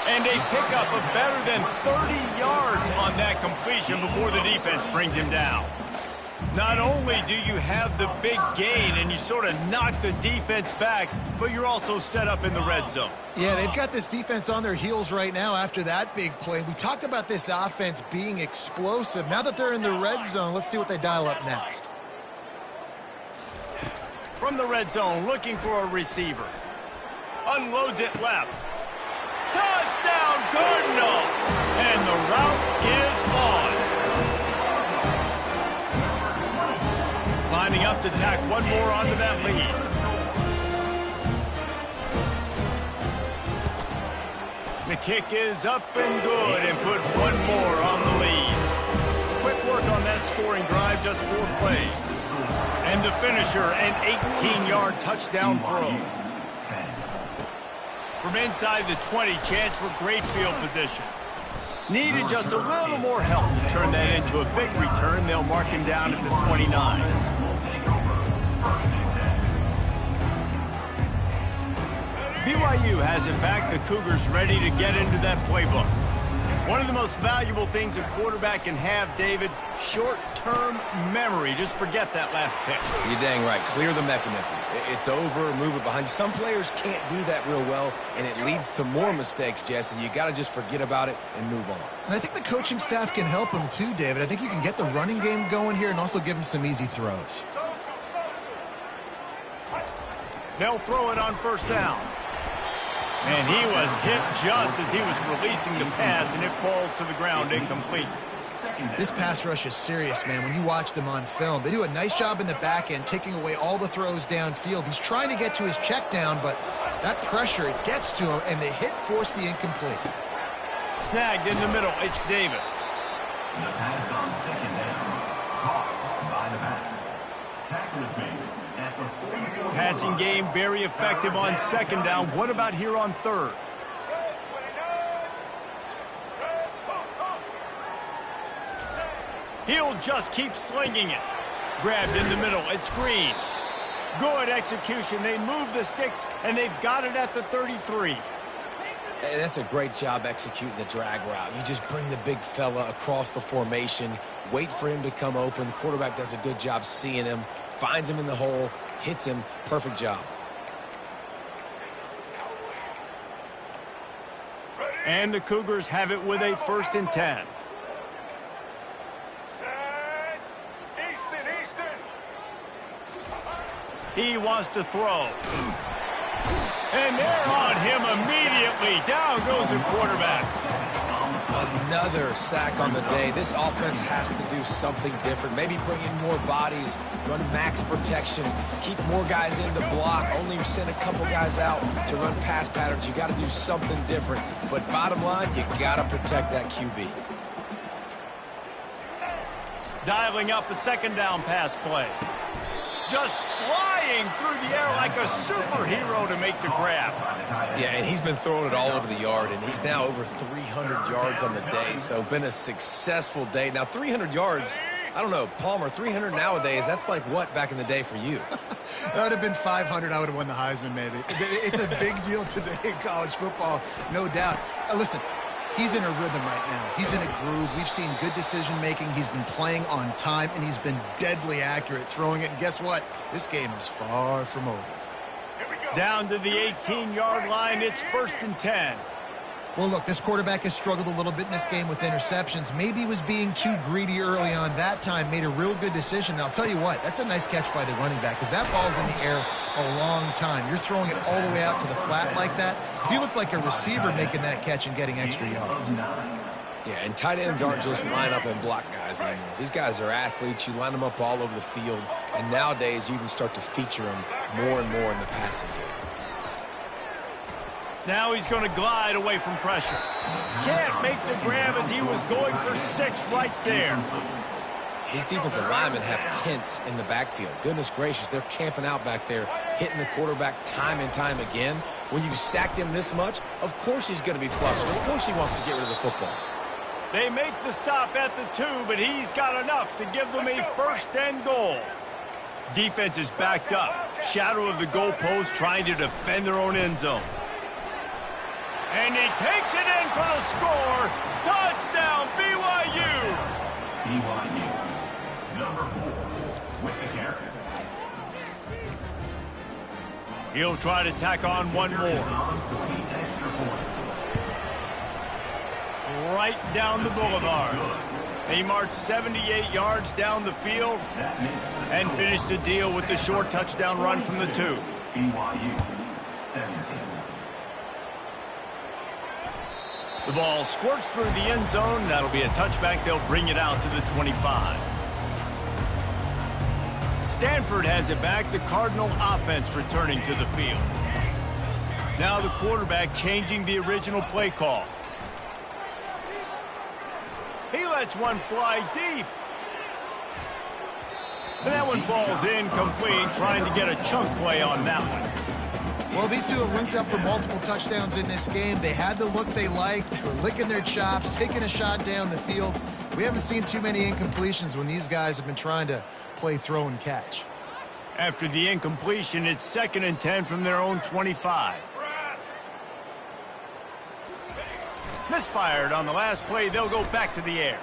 And a pickup of better than 30 yards on that completion before the defense brings him down. Not only do you have the big gain and you sort of knock the defense back, but you're also set up in the red zone. Yeah, they've got this defense on their heels right now after that big play. We talked about this offense being explosive. Now that they're in the red zone, let's see what they dial up next. From the red zone, looking for a receiver. Unloads it left. Touchdown, Cardinal! And the route is on. Lining up to tack one more onto that lead. The kick is up and good and put one more on the lead. Quick work on that scoring drive, just 4 plays. And the finisher, an 18-yard touchdown throw. From inside the 20, chance for great field position. Needed just a little more help to turn that into a big return. They'll mark him down at the 29. BYU has it back. The Cougars ready to get into that playbook. One of the most valuable things a quarterback can have, David, short-term memory. Just forget that last pick. You're dang right. Clear the mechanism. It's over, move it behind you. Some players can't do that real well, and it leads to more mistakes, Jesse. You got to just forget about it and move on. And I think the coaching staff can help him too, David. I think you can get the running game going here and also give him some easy throws. They'll throw it on first down. And he was hit just as he was releasing the pass, and it falls to the ground incomplete. This pass rush is serious, man. When you watch them on film, they do a nice job in the back end, taking away all the throws downfield. He's trying to get to his check down, but that pressure, it gets to him, and the hit forced the incomplete. Snagged in the middle, it's Davis. The pass on second down, caught by the back. Tackle is made at the 44. Passing game very effective on second down. What about here on third? He'll just keep slinging it. Grabbed in the middle, it's Green. Good execution. They move the sticks, and they've got it at the 33. Hey, that's a great job executing the drag route. You just bring the big fella across the formation, wait for him to come open. The quarterback does a good job seeing him, finds him in the hole, hits him. Perfect job. And the Cougars have it with a 1st and 10. He wants to throw. And they're on him immediately. Down goes the quarterback. Another sack on the day. This offense has to do something different. Maybe bring in more bodies, run max protection, keep more guys in the block, only send a couple guys out to run pass patterns. You got to do something different. But bottom line, you got to protect that QB. Dialing up a 2nd down pass play. Just flying through the air like a superhero to make the grab. Yeah, and he's been throwing it all over the yard, and he's now over 300 yards on the day, so been a successful day. Now, 300 yards, I don't know, Palmer, 300 nowadays, that's like what back in the day for you? That would have been 500. I would have won the Heisman, maybe. It's a big deal today in college football, no doubt. Listen, he's in a rhythm right now. He's in a groove. We've seen good decision-making. He's been playing on time, and he's been deadly accurate throwing it. And guess what? This game is far from over. Down to the 18-yard line, it's 1st and 10. Well, look, this quarterback has struggled a little bit in this game with interceptions. Maybe he was being too greedy early on that time, made a real good decision. And I'll tell you what, that's a nice catch by the running back because that ball's in the air a long time. You're throwing it all the way out to the flat like that. He looked like a receiver making that catch and getting extra yards. Yeah, and tight ends aren't just line up and block guys anymore. These guys are athletes. You line them up all over the field. And nowadays, you can start to feature them more and more in the passing game. Now he's going to glide away from pressure. Can't make the grab as he was going for 6 right there. These defensive linemen have tents in the backfield. Goodness gracious, they're camping out back there, hitting the quarterback time and time again. When you sacked him this much, of course he's going to be flustered. Of course he wants to get rid of the football. They make the stop at the 2, but he's got enough to give them a 1st and goal. Defense is backed up. Shadow of the goalpost trying to defend their own end zone. And he takes it in for the score. Touchdown, BYU. BYU, number 4, with the carry. He'll try to tack on one more. Right down the boulevard. They marched 78 yards down the field and finished the deal with the short touchdown run from the 2. BYU, 17. The ball squirts through the end zone. That'll be a touchback. They'll bring it out to the 25. Stanford has it back. The Cardinal offense returning to the field. Now the quarterback changing the original play call. He lets one fly deep. And that one falls incomplete, trying to get a chunk play on that one. Well, these two have linked up for multiple touchdowns in this game. They had the look they liked. They were licking their chops, taking a shot down the field. We haven't seen too many incompletions when these guys have been trying to play throw and catch. After the incompletion, it's 2nd and 10 from their own 25. Misfired on the last play. They'll go back to the air.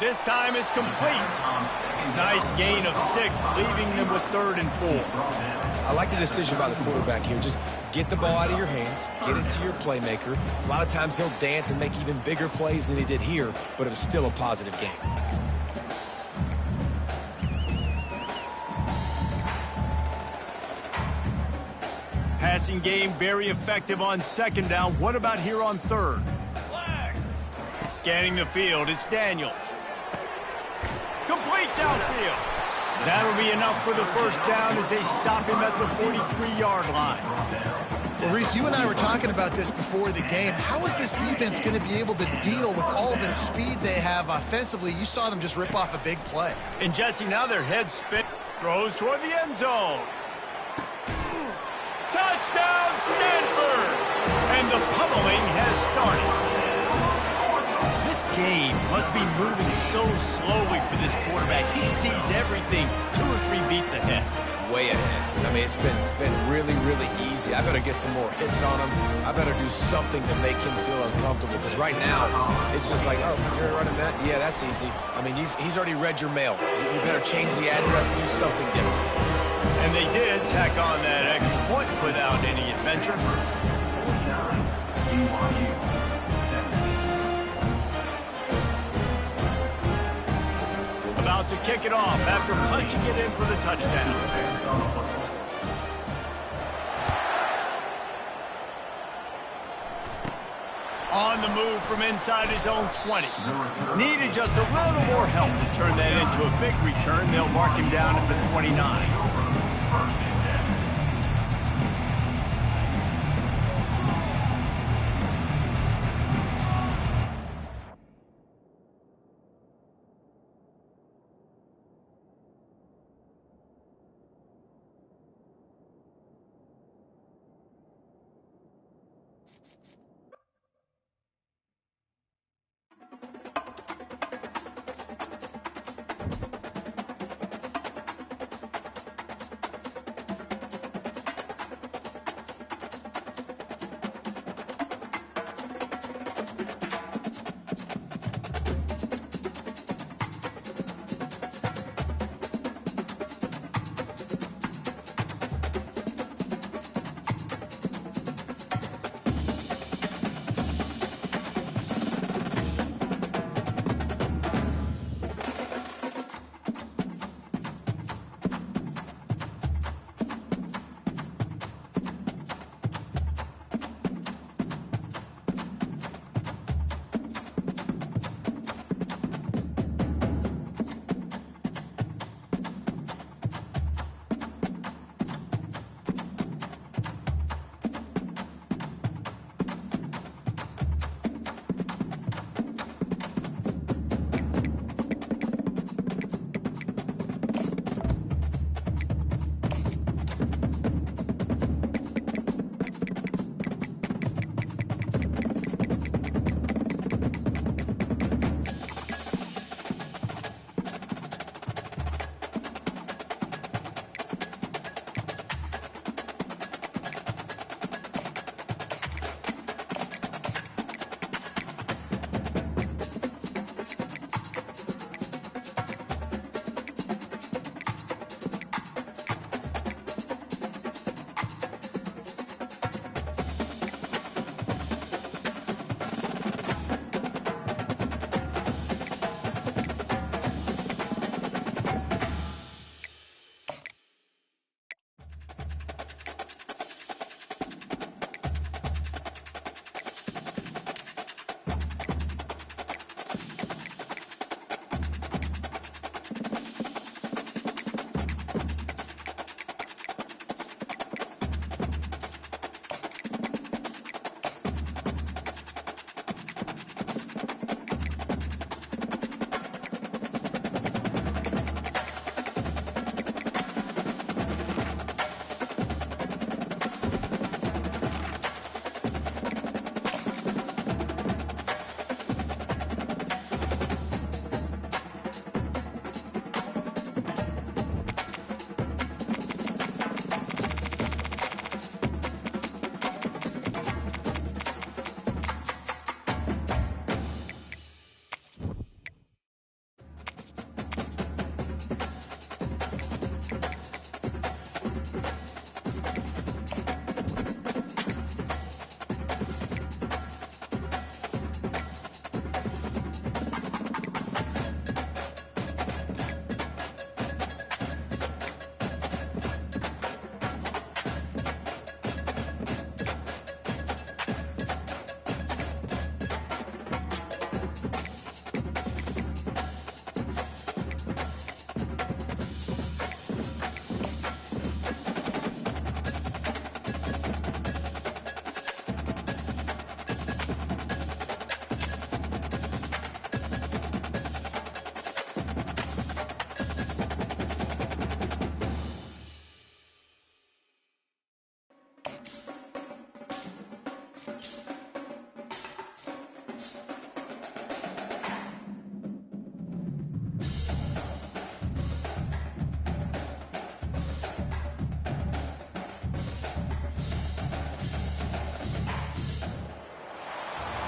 This time it's complete. Nice gain of 6, leaving them with 3rd and 4. I like the decision by the quarterback here. Just get the ball out of your hands, get it to your playmaker. A lot of times he'll dance and make even bigger plays than he did here, but it was still a positive game. Passing game very effective on 2nd down. What about here on 3rd? Scanning the field, it's Daniels. Complete downfield. That'll be enough for the 1st down as they stop him at the 43-yard line. Well, Reese, you and I were talking about this before the game. How is this defense going to be able to deal with all the speed they have offensively? You saw them just rip off a big play. And Jesse, now their head spin, throws toward the end zone. Touchdown, Stanford! And the pummeling has started. This game must be moving so slowly for this quarterback. He sees everything 2 or 3 beats ahead. Way ahead. I mean, it's been really, really easy. I better get some more hits on him. I better do something to make him feel uncomfortable, because right now, it's just like, oh, you're running that? Yeah, that's easy. I mean, he's already read your mail. You better change the address and do something different. And they did tack on that extra point without any adventure. About to kick it off after punching it in for the touchdown. On the move from inside his own 20. Needed just a little more help to turn that into a big return. They'll mark him down at the 29.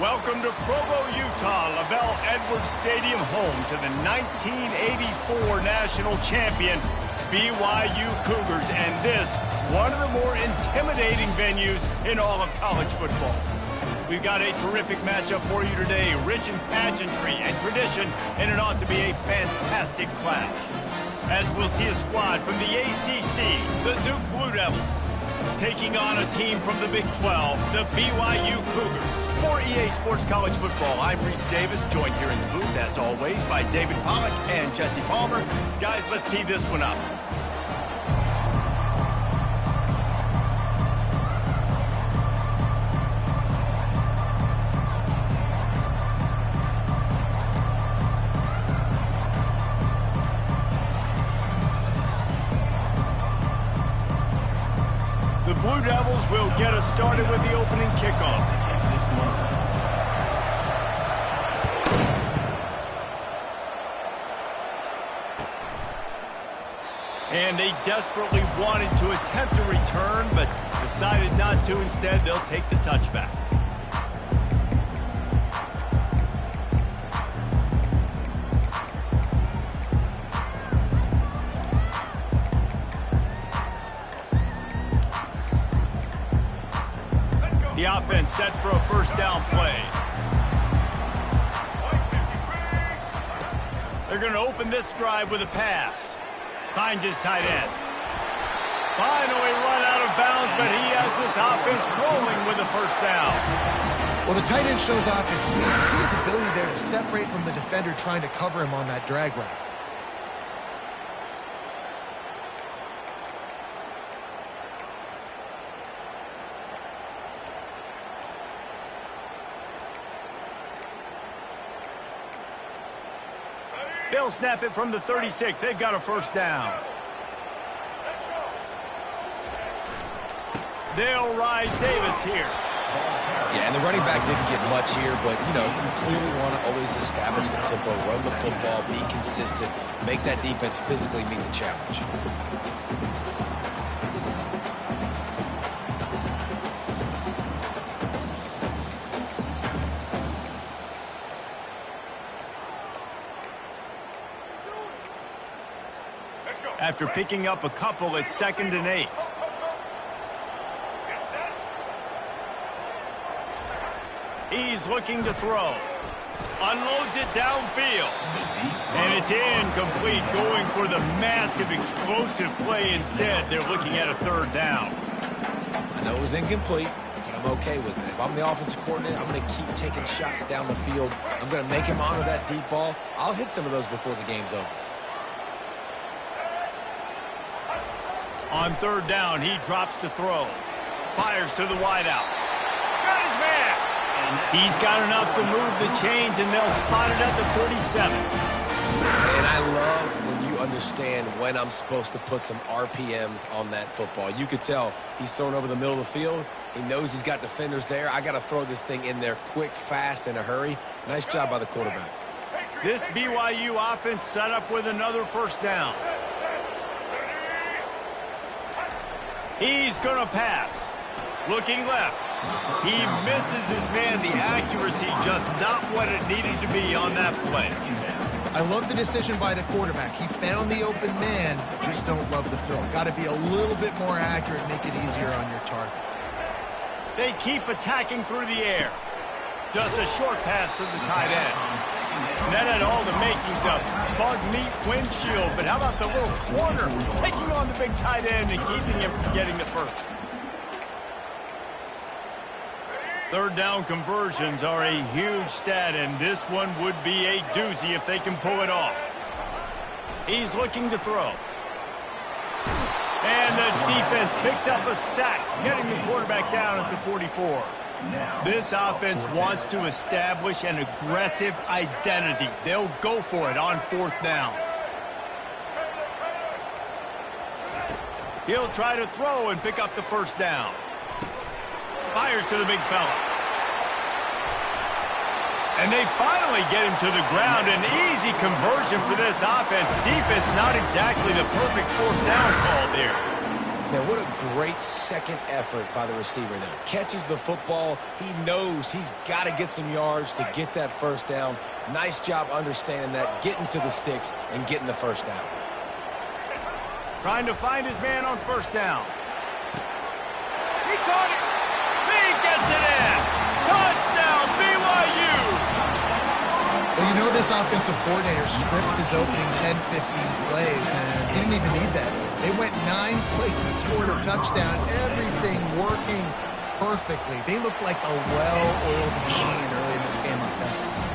Welcome to Provo, Utah, Lavelle Edwards Stadium, home to the 1984 national champion BYU Cougars, and this, one of the more intimidating venues in all of college football. We've got a terrific matchup for you today, rich in pageantry and tradition, and it ought to be a fantastic clash. As we'll see a squad from the ACC, the Duke Blue Devils, taking on a team from the Big 12, the BYU Cougars. For EA Sports College Football, I'm Reese Davis, joined here in the booth, as always, by David Pollack and Jesse Palmer. Guys, let's tee this one up. The Blue Devils will get us started with the opening kickoff. And they desperately wanted to attempt a return, but decided not to. Instead, they'll take the touchback. The offense set for a first down play. They're going to open this drive with a pass. Finds his tight end. Finally run out of bounds, but he has this offense rolling with a first down. Well, the tight end shows off his speed. You see his ability there to separate from the defender trying to cover him on that drag route. They'll snap it from the 36. They've got a first down. They'll ride Davis here. Yeah, and the running back didn't get much here, but, you know, you clearly want to always establish the tempo, run the football, be consistent, make that defense physically meet the challenge. After picking up a couple, it's 2nd and 8. He's looking to throw. Unloads it downfield. And it's incomplete, going for the massive explosive play instead. They're looking at a third down. I know it was incomplete, but I'm okay with it. If I'm the offensive coordinator, I'm going to keep taking shots down the field. I'm going to make him honor that deep ball. I'll hit some of those before the game's over. On third down, he drops to throw. Fires to the wideout. Got his man. He's got enough to move the chains, and they'll spot it at the 47. And I love when you understand when I'm supposed to put some RPMs on that football. You could tell he's thrown over the middle of the field. He knows he's got defenders there. I got to throw this thing in there quick, fast, in a hurry. Nice job by the quarterback. This BYU offense set up with another first down. He's going to pass. Looking left. He misses his man. The accuracy just not what it needed to be on that play. I love the decision by the quarterback. He found the open man, just don't love the throw. Got to be a little bit more accurate, make it easier on your target. They keep attacking through the air. Just a short pass to the tight end. That had all the makings of bug meat windshield, but how about the little corner taking on the big tight end and keeping him from getting the first? Third down conversions are a huge stat, and this one would be a doozy if they can pull it off. He's looking to throw. And the defense picks up a sack, getting the quarterback down at the 44. This offense wants to establish an aggressive identity. They'll go for it on fourth down. He'll try to throw and pick up the first down. Fires to the big fella. And they finally get him to the ground. An easy conversion for this offense. Defense not exactly the perfect fourth down call there. Man, what a great second effort by the receiver there. Catches the football. He knows he's got to get some yards to get that first down. Nice job understanding that, getting to the sticks and getting the first down. Trying to find his man on first down. He caught it. He gets it in. Touchdown, BYU. Well, you know this offensive coordinator scripts his opening 10, 15 plays, and he didn't even need that. They went 9 plays and scored a touchdown. Everything working perfectly. They look like a well-oiled machine early in this game offensively.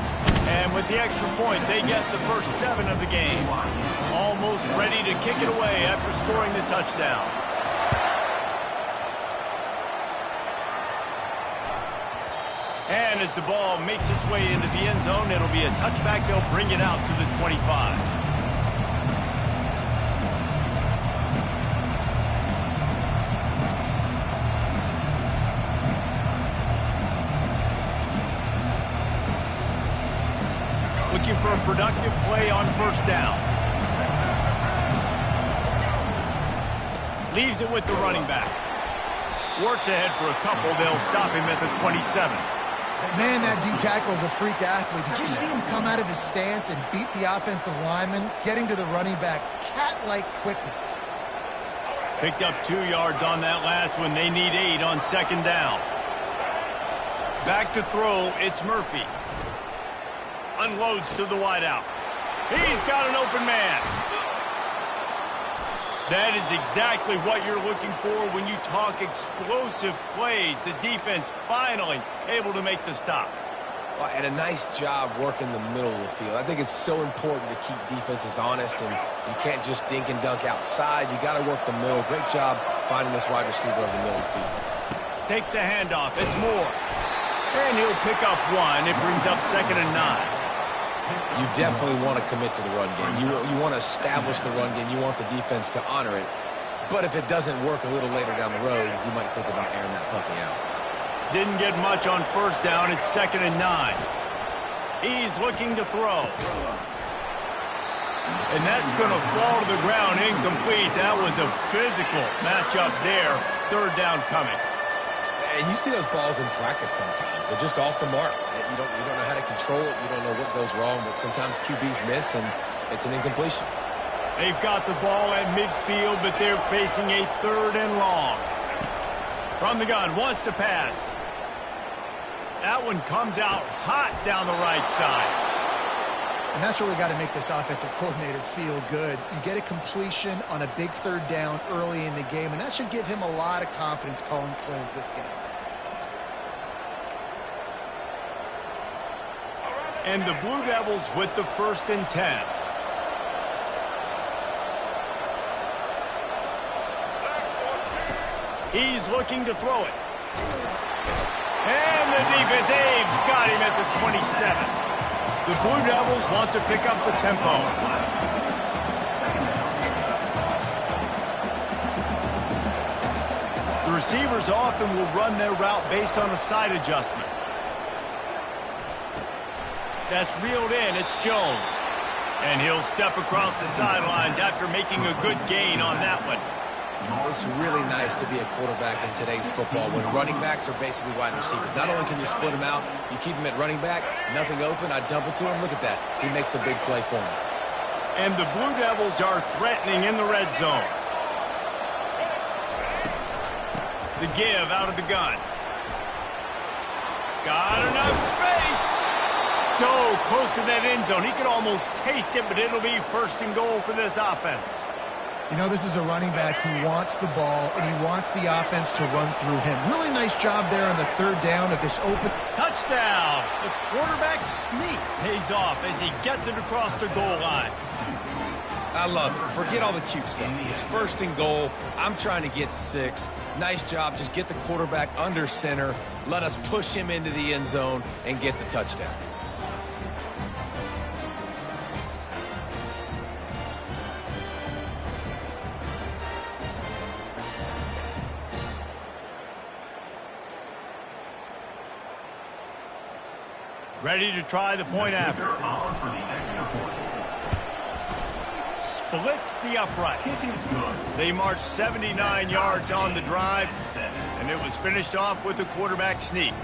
And with the extra point, they get the first 7 of the game. Almost ready to kick it away after scoring the touchdown. And as the ball makes its way into the end zone, it'll be a touchback. They'll bring it out to the 25. Looking for a productive play on first down. Leaves it with the running back. Works ahead for a couple. They'll stop him at the 27. Man, that D tackle is a freak athlete. Did you see him come out of his stance and beat the offensive lineman, getting to the running back? Cat-like quickness. Picked up 2 yards on that last one. They need 8 on second down. Back to throw. It's Murphy. Unloads to the wideout. He's got an open man. That is exactly what you're looking for when you talk explosive plays. The defense finally able to make the stop. Well, and a nice job working the middle of the field. I think it's so important to keep defenses honest, and you can't just dink and dunk outside. You got to work the middle. Great job finding this wide receiver over the middle of the field. Takes the handoff. It's Moore. And he'll pick up 1. It brings up 2nd and 9. You definitely want to commit to the run game. You want to establish the run game. You want the defense to honor it. But if it doesn't work a little later down the road, you might think about airing that puppy out. Didn't get much on first down. It's 2nd and 9. He's looking to throw. And that's going to fall to the ground incomplete. That was a physical matchup there. 3rd down coming. And you see those balls in practice sometimes. They're just off the mark. You don't know how to control it. You don't know what goes wrong, but sometimes QBs miss, and it's an incompletion. They've got the ball at midfield, but they're facing a 3rd and long. From the gun, wants to pass. That one comes out hot down the right side. And that's really got to make this offensive coordinator feel good. You get a completion on a big 3rd down early in the game, and that should give him a lot of confidence calling plays this game. And the Blue Devils with the 1st and 10. He's looking to throw it. And the defense, they've got him at the 27. The Blue Devils want to pick up the tempo. The receivers often will run their route based on a side adjustment. That's reeled in. It's Jones. And he'll step across the sidelines after making a good gain on that one. It's really nice to be a quarterback in today's football when running backs are basically wide receivers. Not only can you split them out, you keep them at running back, nothing open, I dump it to him. Look at that. He makes a big play for me. And the Blue Devils are threatening in the red zone. The give out of the gun. Got enough space. So close to that end zone. He could almost taste it, but it'll be 1st and goal for this offense. You know, this is a running back who wants the ball, and he wants the offense to run through him. Really nice job there on the 3rd down of this open. Touchdown! The quarterback sneak pays off as he gets it across the goal line. I love it. Forget all the cute stuff. It's 1st and goal. I'm trying to get 6. Nice job. Just get the quarterback under center. Let us push him into the end zone and get the touchdown. Ready to try the point after. blitz the uprights. Kick is good. They marched 79 yards on the drive, and it was finished off with a quarterback sneak.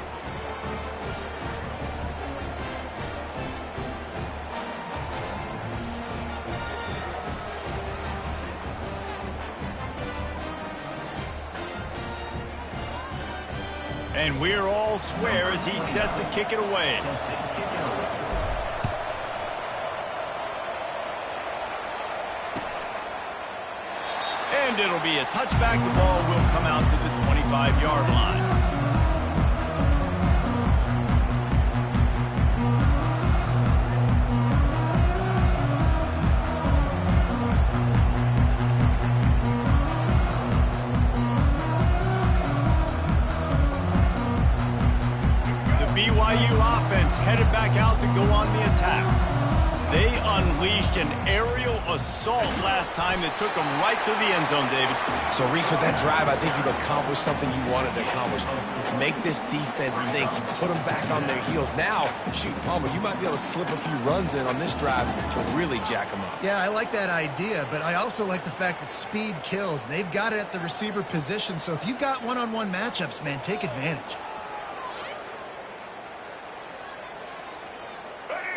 And we're all square as he's set to kick it away. And it'll be a touchback. The ball will come out to the 25-yard line. BYU offense headed back out to go on the attack. They unleashed an aerial assault last time that took them right to the end zone, David. So, Reese, with that drive, I think you've accomplished something you wanted to accomplish. Make this defense think. You put them back on their heels. Now, shoot, Palmer, you might be able to slip a few runs in on this drive to really jack them up. Yeah, I like that idea, but I also like the fact that speed kills. They've got it at the receiver position, so if you've got one-on-one matchups, man, take advantage.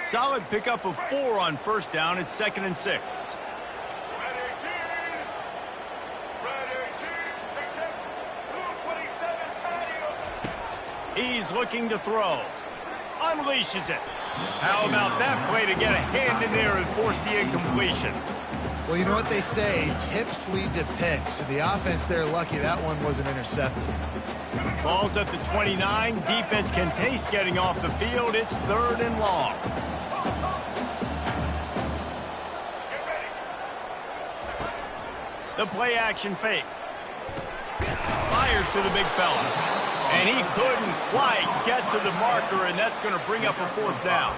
Solid pickup of 4 on first down. It's 2nd and 6. He's looking to throw. Unleashes it. How about that play to get a hand in there and force the incompletion? Well, you know what they say, tips lead to picks. So the offense, they're lucky that one wasn't intercepted. Ball's at the 29. Defense can taste getting off the field. It's 3rd and long. The play action fake. Fires to the big fella. And he couldn't quite get to the marker, and that's going to bring up a 4th down.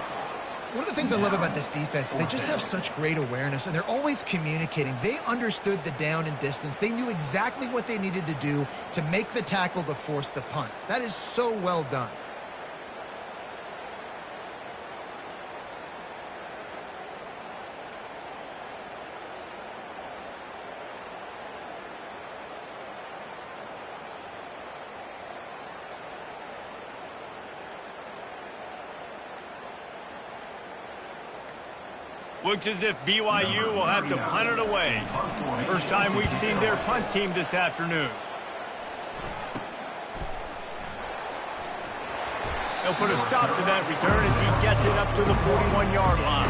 One of the things I love about this defense is they just have such great awareness, and they're always communicating. They understood the down and distance. They knew exactly what they needed to do to make the tackle to force the punt. That is so well done. Looks as if BYU will have to punt it away. First time we've seen their punt team this afternoon. They'll put a stop to that return as he gets it up to the 41-yard line.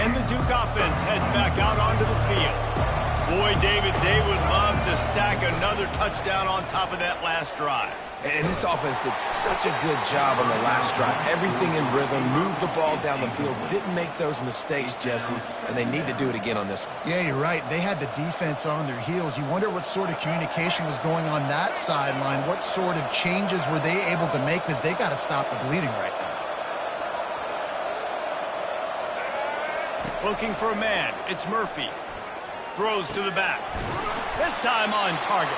And the Duke offense heads back out onto the field. Boy, David, they would love to stack another touchdown on top of that last drive. And this offense did such a good job on the last drive. Everything in rhythm, moved the ball down the field, didn't make those mistakes, Jesse, and they need to do it again on this one. Yeah, you're right. They had the defense on their heels. You wonder what sort of communication was going on that sideline. What sort of changes were they able to make, because they got to stop the bleeding right now. Looking for a man. It's Murphy. Throws to the back. This time on target.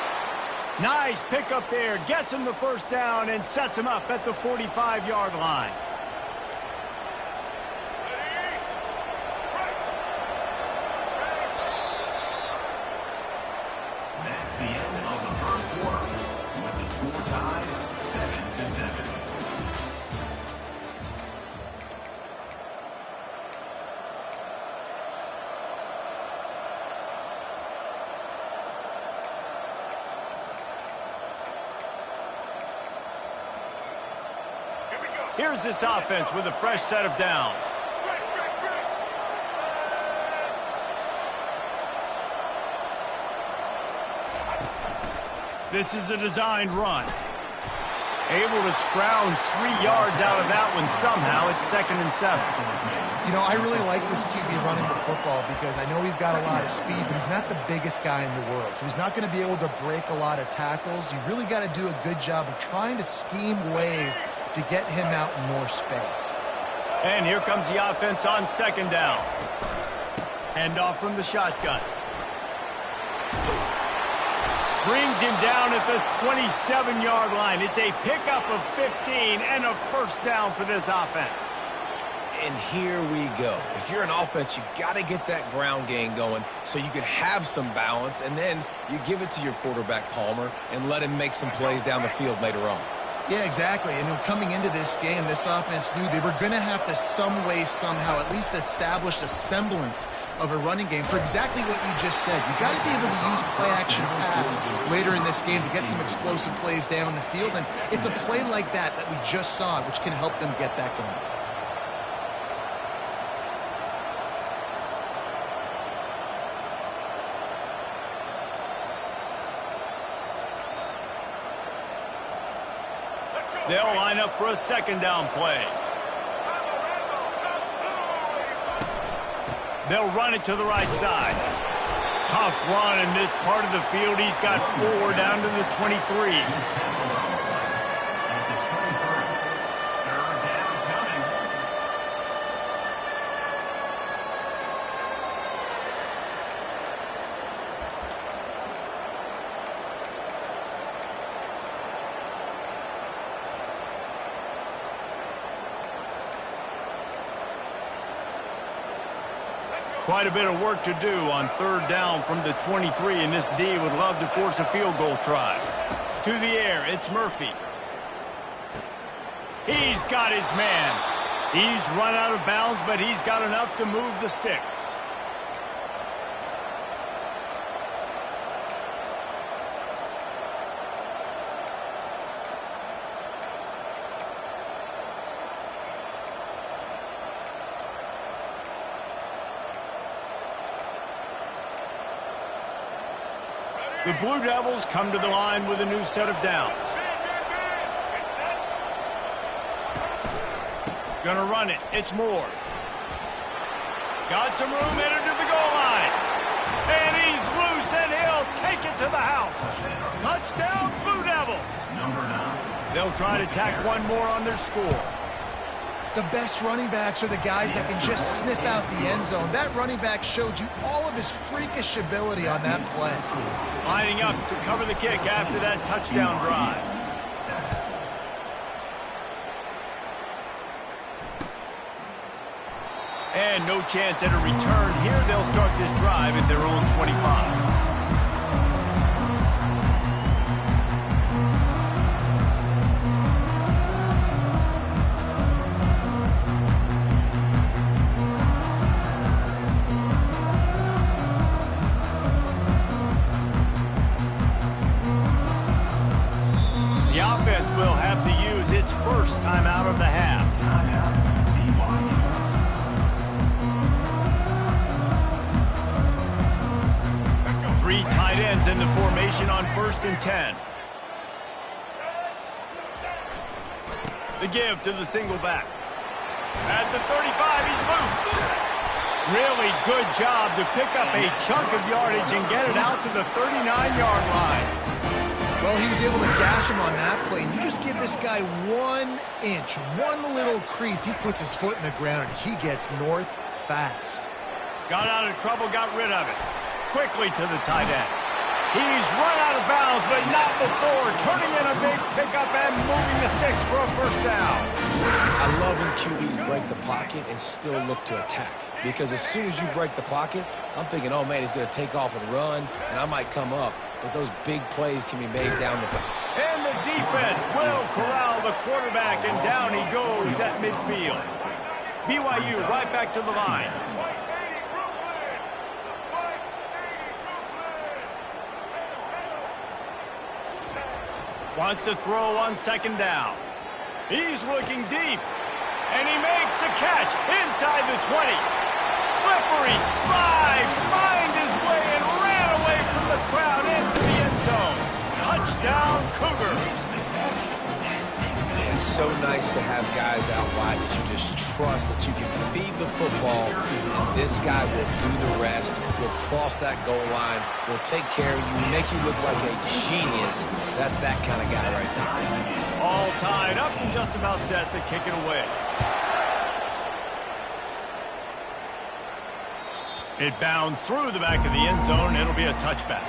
Nice pickup there. Gets him the first down and sets him up at the 45-yard line. That's the end of the first quarter. With the score tied 7-7. Here's this offense with a fresh set of downs. This is a designed run. Able to scrounge 3 yards out of that one somehow. It's 2nd and 7. You know, I really like this QB running the football because I know he's got a lot of speed, but he's not the biggest guy in the world. So he's not going to be able to break a lot of tackles. You really got to do a good job of trying to scheme ways to get him out in more space. And here comes the offense on 2nd down. Handoff from the shotgun. Brings him down at the 27-yard line. It's a pickup of 15 and a first down for this offense. And here we go. If you're an offense, you got to get that ground game going so you can have some balance, and then you give it to your quarterback, Palmer, and let him make some plays down the field later on. Yeah, exactly. And coming into this game, this offense knew they were going to have to some way, somehow, at least establish a semblance of a running game for exactly what you just said. You got to be able to use play-action pass later in this game to get some explosive plays down the field. And it's a play like that we just saw, which can help them get that going. They'll line up for a second down play. They'll run it to the right side. Tough run in this part of the field. He's got 4 down to the 23. Quite a bit of work to do on third down from the 23, and this D would love to force a field goal try. To the air, it's Murphy. He's got his man. He's run out of bounds, but he's got enough to move the sticks. The Blue Devils come to the line with a new set of downs. Gonna run it. It's Moore. Got some room headed to the goal line. And he's loose, and he'll take it to the house. Touchdown, Blue Devils. They'll try to tack one more on their score. The best running backs are the guys that can just sniff out the end zone. That running back showed you all of his freakish ability on that play. Lining up to cover the kick after that touchdown drive. And no chance at a return here. They'll start this drive at their own 25. Will have to use its first timeout of the half. 3 tight ends in the formation on 1st and 10. The give to the single back. At the 35, he's loose. Really good job to pick up a chunk of yardage and get it out to the 39-yard line. Well, he was able to gash him on that play. And you just give this guy 1 inch, one little crease. He puts his foot in the ground, and he gets north fast. Got out of trouble, got rid of it. Quickly to the tight end. He's run out of bounds, but not before turning in a big pickup and moving the sticks for a first down. I love when QBs break the pocket and still look to attack. Because as soon as you break the pocket, I'm thinking, oh, man, he's going to take off and run, and I might come up. But those big plays can be made down the field. And the defense will corral the quarterback, and down he goes at midfield. BYU right back to the line. Wants to throw on 2nd down. He's looking deep, and he makes the catch inside the 20. Slippery slide, find his way, and ran away from the crowd into the end zone. Touchdown, Cougars. It's so nice to have guys out wide that you just trust that you can feed the football, and this guy will do the rest. Will cross that goal line, will take care of you, make you look like a genius. That's that kind of guy right there. All tied up and just about set to kick it away. It bounds through the back of the end zone. It'll be a touchback.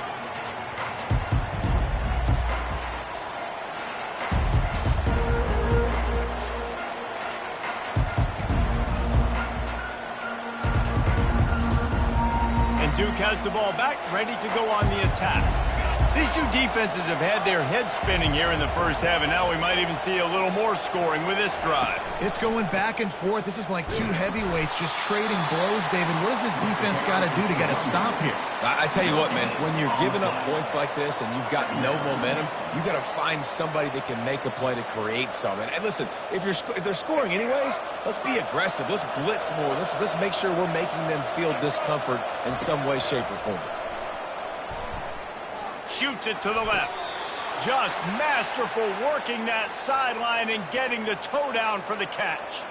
And Duke has the ball back, ready to go on the attack. These two defenses have had their heads spinning here in the first half, and now we might even see a little more scoring with this drive. It's going back and forth. This is like two heavyweights just trading blows, David. What does this defense got to do to get a stop here? I tell you what, man, when you're giving up points like this and you've got no momentum, you got to find somebody that can make a play to create something. And listen, if they're scoring anyways, let's be aggressive. Let's blitz more. Let's make sure we're making them feel discomfort in some way, shape, or form. Shoots it to the left. Just masterful working that sideline and getting the toe down for the catch.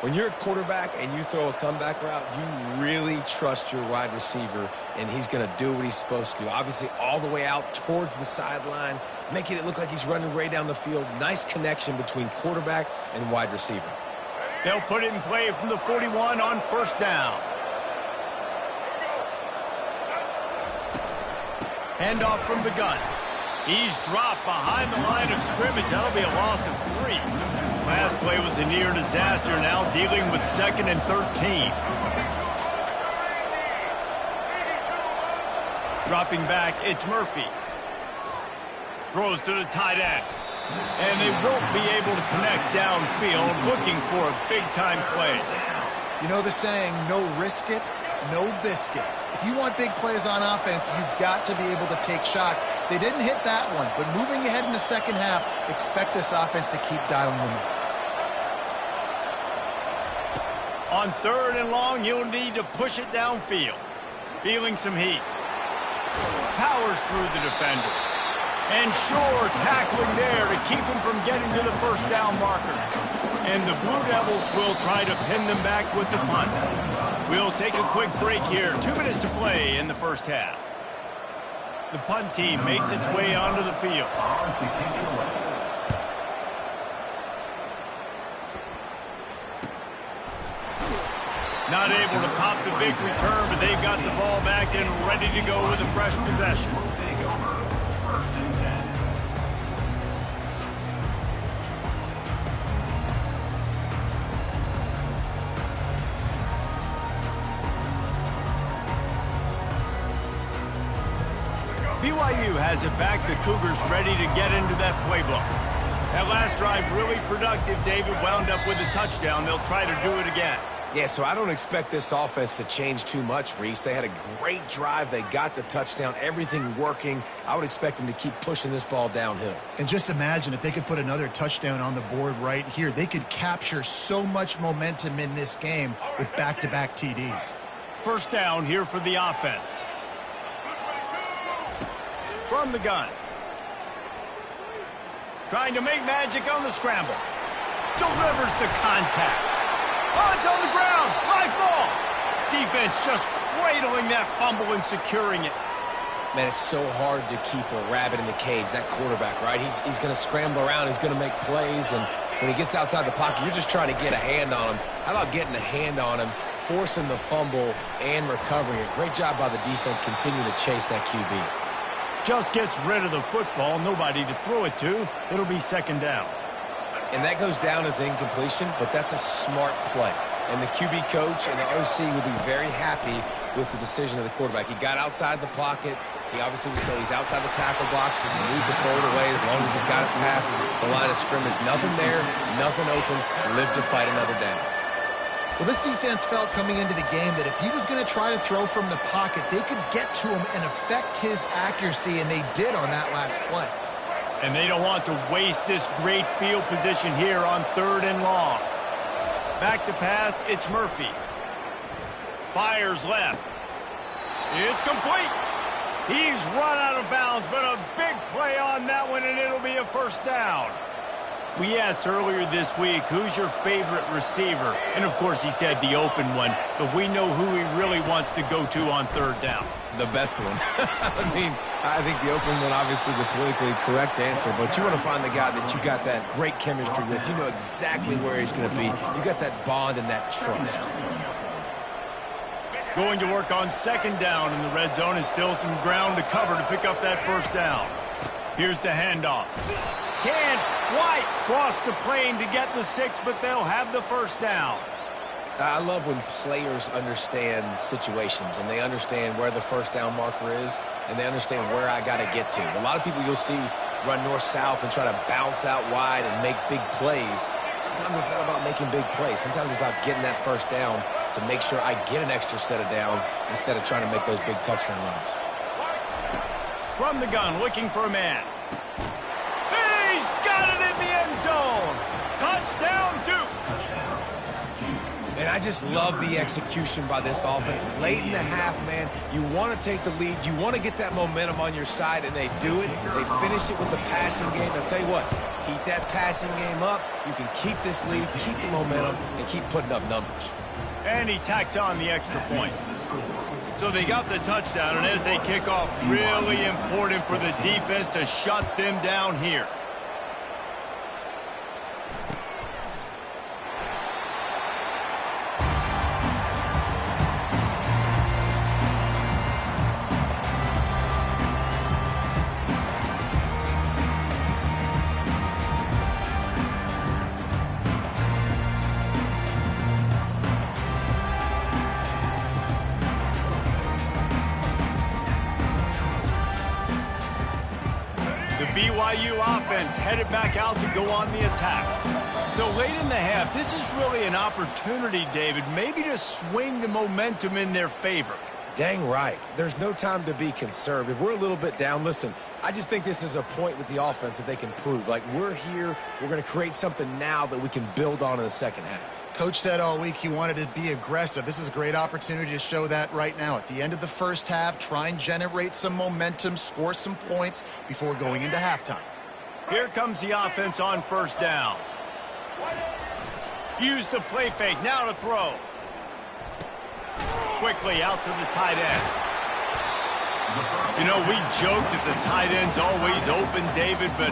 When you're a quarterback and you throw a comeback route, you really trust your wide receiver, and he's going to do what he's supposed to do. Obviously, all the way out towards the sideline, making it look like he's running way down the field. Nice connection between quarterback and wide receiver. They'll put it in play from the 41 on first down. Handoff from the gun. He's dropped behind the line of scrimmage. That'll be a loss of 3. Last play was a near disaster, now dealing with 2nd and 13. Dropping back, it's Murphy. Throws to the tight end. And they won't be able to connect downfield, looking for a big-time play. You know the saying, no risk it, no biscuit. If you want big plays on offense, you've got to be able to take shots. They didn't hit that one, but moving ahead in the second half, expect this offense to keep dialing them up. On 3rd and long, you'll need to push it downfield. Feeling some heat. Powers through the defender. And Shore tackling there to keep him from getting to the first down marker. And the Blue Devils will try to pin them back with the punt. We'll take a quick break here. 2 minutes to play in the first half. The punt team makes its way onto the field. Not able to pop the big return, but they've got the ball back and ready to go with a fresh possession. BYU has it back. The Cougars ready to get into that playbook. That last drive really productive. David wound up with a touchdown. They'll try to do it again. Yeah, so I don't expect this offense to change too much, Reese. They had a great drive. They got the touchdown. Everything working. I would expect them to keep pushing this ball downhill. And just imagine if they could put another touchdown on the board right here. They could capture so much momentum in this game with back-to-back TDs. First down here for the offense. From the gun. Trying to make magic on the scramble. Delivers to contact. Oh, it's on the ground. Live ball. Defense just cradling that fumble and securing it. Man, it's so hard to keep a rabbit in the cage, that quarterback, right? He's going to scramble around. He's going to make plays. And when he gets outside the pocket, you're just trying to get a hand on him. How about getting a hand on him, forcing the fumble, and recovering it? Great job by the defense continuing to chase that QB. Just gets rid of the football. Nobody to throw it to. It'll be second down. And that goes down as incompletion, but that's a smart play. And the QB coach and the OC will be very happy with the decision of the quarterback. He got outside the pocket. He obviously was so he's outside the tackle box as he moved the throw it away as long as he got it past the line of scrimmage. Nothing there, nothing open. Live to fight another down. Well, this defense felt coming into the game that if he was going to try to throw from the pocket, they could get to him and affect his accuracy, and they did on that last play. And they don't want to waste this great field position here on 3rd and long. Back to pass, it's Murphy. Fires left. It's complete. He's run out of bounds, but a big play on that one, and it'll be a first down. We asked earlier this week, who's your favorite receiver? And, of course, he said the open one, but we know who he really wants to go to on 3rd down. The best one. I think the open one, obviously the politically correct answer, but you want to find the guy that you got that great chemistry with. You know exactly where he's going to be. You got that bond and that trust. Going to work on 2nd down in the red zone, and still some ground to cover to pick up that first down. Here's the handoff. Can't quite cross the plane to get the 6, but they'll have the first down. I love when players understand situations and they understand where the first down marker is and they understand where I got to get to. A lot of people you'll see run north-south and try to bounce out wide and make big plays. Sometimes it's not about making big plays. Sometimes it's about getting that first down to make sure I get an extra set of downs instead of trying to make those big touchdown runs. From the gun, looking for a man. He's got it in the end zone. Touchdown, Duke. And I just love the execution by this offense. Late in the half, man, you want to take the lead. You want to get that momentum on your side, and they do it. They finish it with the passing game. I'll tell you what, keep that passing game up. You can keep this lead, keep the momentum, and keep putting up numbers. And he tacks on the extra point. So they got the touchdown, and as they kick off, really important for the defense to shut them down here. BYU offense headed back out to go on the attack. So late in the half, this is really an opportunity, David, maybe to swing the momentum in their favor. Dang right. There's no time to be conservative. We're a little bit down. Listen, I just think this is a point with the offense that they can prove. Like, we're here, we're going to create something now that we can build on in the second half. Coach said all week he wanted to be aggressive. This is a great opportunity to show that right now. At the end of the first half, try and generate some momentum, score some points before going into halftime. Here comes the offense on first down. Use the play fake, now to throw. Quickly out to the tight end. You know, we joked that the tight end's always open, David, but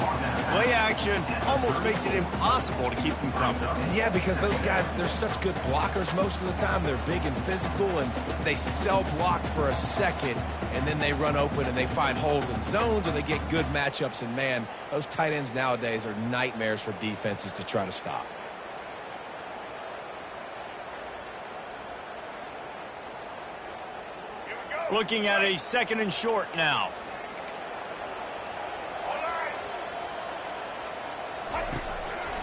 play action almost makes it impossible to keep them covered. Yeah, because those guys, they're such good blockers most of the time. They're big and physical, and they self-block for a second, and then they run open and they find holes in zones, or they get good matchups. And, man, those tight ends nowadays are nightmares for defenses to try to stop. Looking at a second and short now.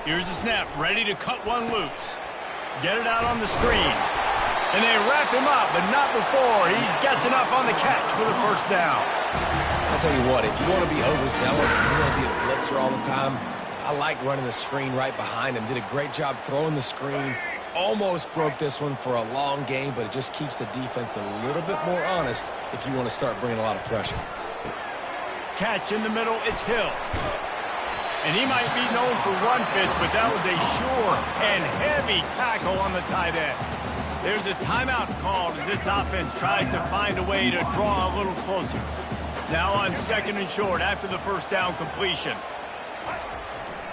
Here's the snap, ready to cut one loose. Get it out on the screen. And they wrap him up, but not before he gets enough on the catch for the first down. I'll tell you what, if you want to be overzealous and you want to be a blitzer all the time, I like running the screen right behind him. Did a great job throwing the screen. Almost broke this one for a long game, but it just keeps the defense a little bit more honest if you want to start bringing a lot of pressure. Catch in the middle, it's Hill. And he might be known for run fits, but that was a sure and heavy tackle on the tight end. There's a timeout called as this offense tries to find a way to draw a little closer. Now on second and short after the first down completion.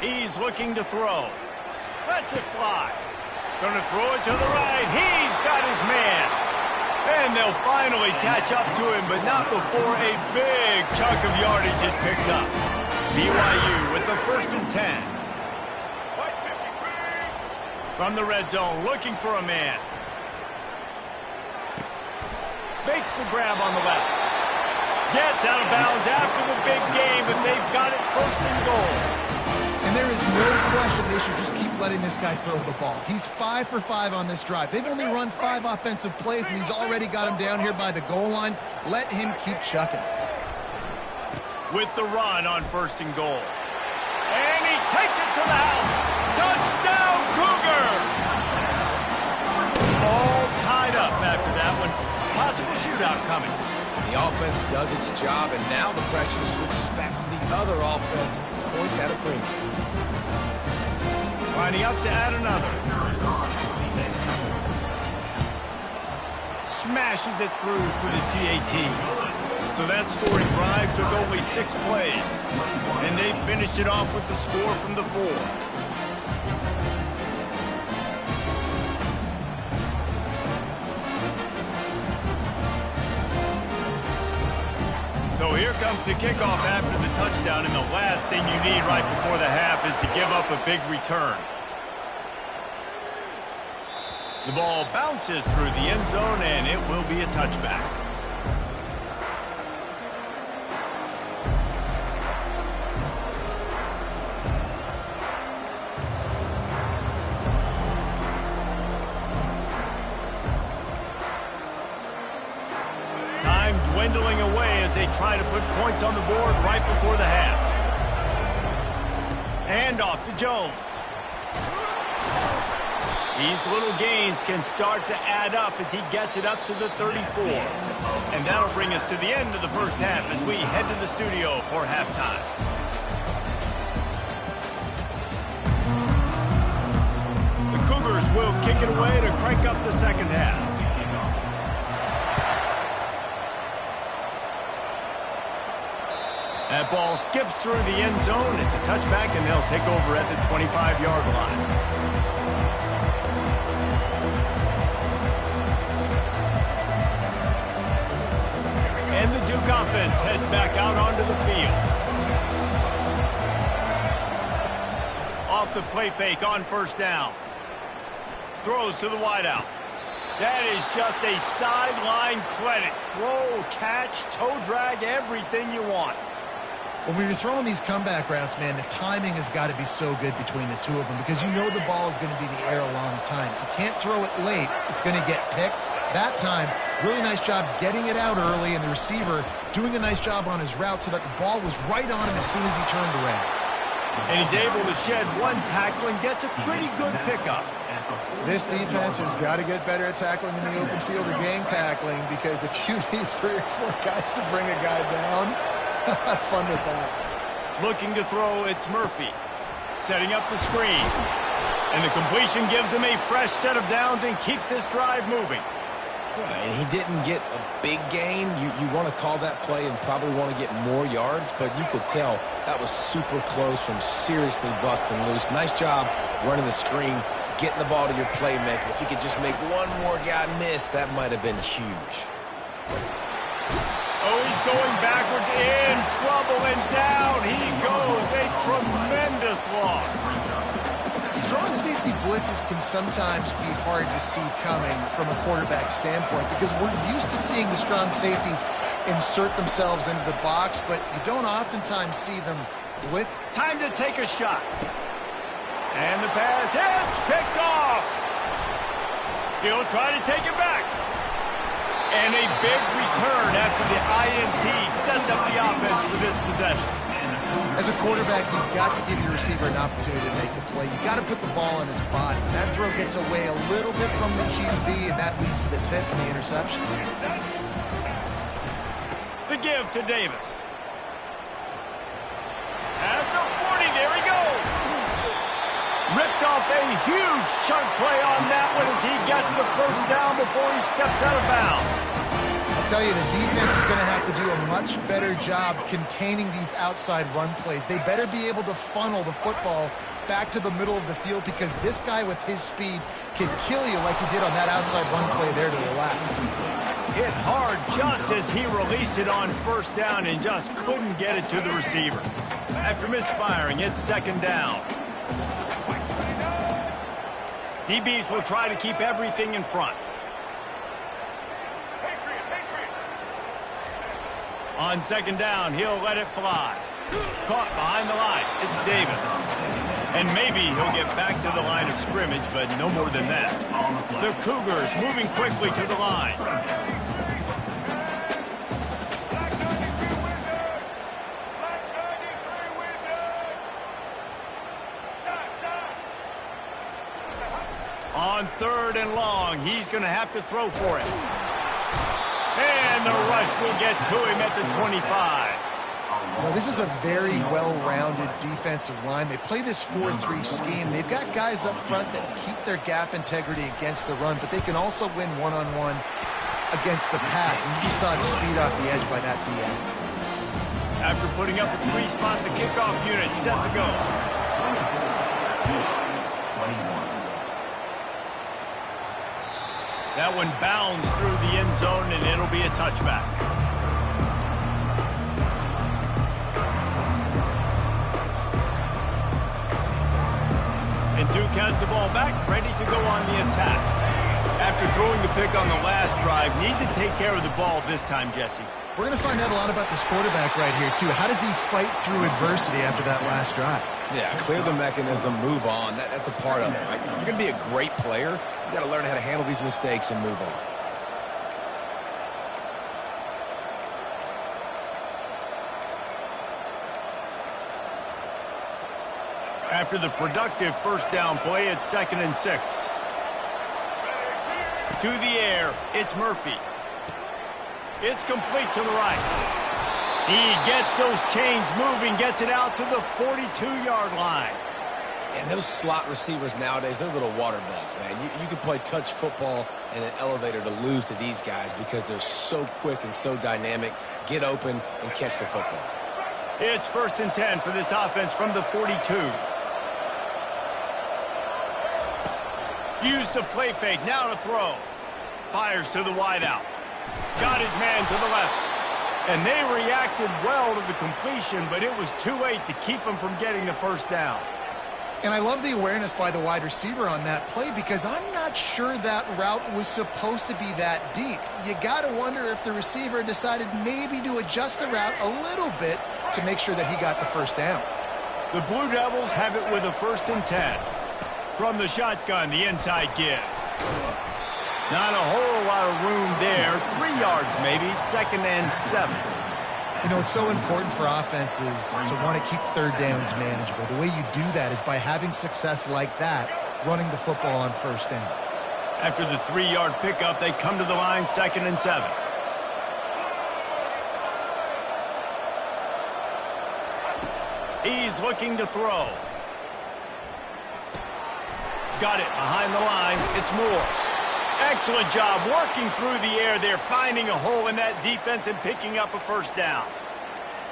He's looking to throw. Lets it fly. Gonna throw it to the right. He's got his man. And they'll finally catch up to him, but not before a big chunk of yardage is picked up. BYU with the 1st and 10. From the red zone, looking for a man. Makes the grab on the left. Gets out of bounds after the big game, but they've got it 1st and goal. And there is no question they should just keep letting this guy throw the ball. He's 5 for 5 on this drive. They've only run 5 offensive plays, and he's already got him down here by the goal line. Let him keep chucking it. With the run on 1st and goal. And he takes it to the house. Touchdown, Cougar! All tied up after that one. Possible shootout coming. The offense does its job, and now the pressure switches back to the other offense. Points at a premium. Lining up to add another. Smashes it through for the PAT. So that scoring drive took only 6 plays. And they finished it off with the score from the 4. So here comes the kickoff after the touchdown, and the last thing you need right before the half is to give up a big return. The ball bounces through the end zone, and it will be a touchback. Time dwindling away as they try to put points on the board right before the half. And off to Jones. These little gains can start to add up as he gets it up to the 34. And that'll bring us to the end of the first half as we head to the studio for halftime. The Cougars will kick it away to crank up the second half. That ball skips through the end zone. It's a touchback, and they'll take over at the 25-yard line. And the Duke offense heads back out onto the field. Off the play fake on first down. Throws to the wideout. That is just a sideline credit. Throw, catch, toe drag, everything you want. When you're throwing these comeback routes, man, the timing has got to be so good between the two of them because you know the ball is going to be in the air a long time. You can't throw it late. It's going to get picked. That time, really nice job getting it out early, and the receiver doing a nice job on his route so that the ball was right on him as soon as he turned around. And he's able to shed one tackle and gets a pretty good pickup. This defense has got to get better at tackling in the open field or gang tackling because if you need 3 or 4 guys to bring a guy down, have fun with that. Looking to throw, it's Murphy. Setting up the screen. And the completion gives him a fresh set of downs and keeps this drive moving. And he didn't get a big gain. You want to call that play and probably want to get more yards, but you could tell that was super close from seriously busting loose. Nice job running the screen, getting the ball to your playmaker. If he could just make one more guy miss, that might have been huge. Oh, he's going backwards, in trouble, and down he goes. A tremendous loss. Strong safety blitzes can sometimes be hard to see coming from a quarterback standpoint because we're used to seeing the strong safeties insert themselves into the box, but you don't oftentimes see them blitz. Time to take a shot. And the pass hits, picked off. He'll try to take it back. And a big return after the INT sets up the offense for this possession. As a quarterback, you've got to give your receiver an opportunity to make the play. You've got to put the ball in his body. That throw gets away a little bit from the QB, and that leads to the tip and the interception. The give to Davis. At the 40, there he goes. Ripped off a huge chunk play on that one as he gets the first down before he steps out of bounds. I'll tell you, the defense is going to have to do a much better job containing these outside run plays. They better be able to funnel the football back to the middle of the field because this guy with his speed can kill you like he did on that outside run play there to the left. Hit hard just as he released it on first down and just couldn't get it to the receiver. After misfiring, it's second down. DBs will try to keep everything in front. On second down, he'll let it fly. Caught behind the line. It's Davis. And maybe he'll get back to the line of scrimmage, but no more than that. The Cougars moving quickly to the line. On third and long, he's going to have to throw for it. And the rush will get to him at the 25. Well, this is a very well-rounded defensive line. They play this 4-3 scheme. They've got guys up front that keep their gap integrity against the run, but they can also win one-on-one against the pass. And you just saw the speed off the edge by that DN. After putting up a 3-spot, the kickoff unit set to go. That one bounds through the end zone, and it'll be a touchback. And Duke has the ball back, ready to go on the attack. After throwing the pick on the last drive, need to take care of the ball this time, Jesse. We're going to find out a lot about this quarterback right here, too. How does he fight through adversity after that last drive? Yeah, clear the mechanism, move on. That's a part of it, right? If you're going to be a great player, you got to learn how to handle these mistakes and move on. After the productive first down play, it's 2nd and 6. To the air, it's Murphy. It's complete to the right. He gets those chains moving, gets it out to the 42-yard line. And those slot receivers nowadays, they're little water bugs, man. You can play touch football in an elevator to lose to these guys because they're so quick and so dynamic. Get open and catch the football. It's 1st and 10 for this offense from the 42. Use the play fake, now to throw. Fires to the wideout. Got his man to the left. And they reacted well to the completion, but it was too late to keep him from getting the first down. And I love the awareness by the wide receiver on that play because I'm not sure that route was supposed to be that deep. You got to wonder if the receiver decided maybe to adjust the route a little bit to make sure that he got the first down. The Blue Devils have it with a 1st and 10. From the shotgun, the inside give. Not a whole lot of room there. 3 yards maybe, 2nd and 7. You know, it's so important for offenses to want to keep third downs manageable. The way you do that is by having success like that, running the football on first down. After the 3-yard pickup, they come to the line, 2nd and 7. He's looking to throw. Got it behind the line. It's Moore. Excellent job working through the air there, finding a hole in that defense and picking up a first down.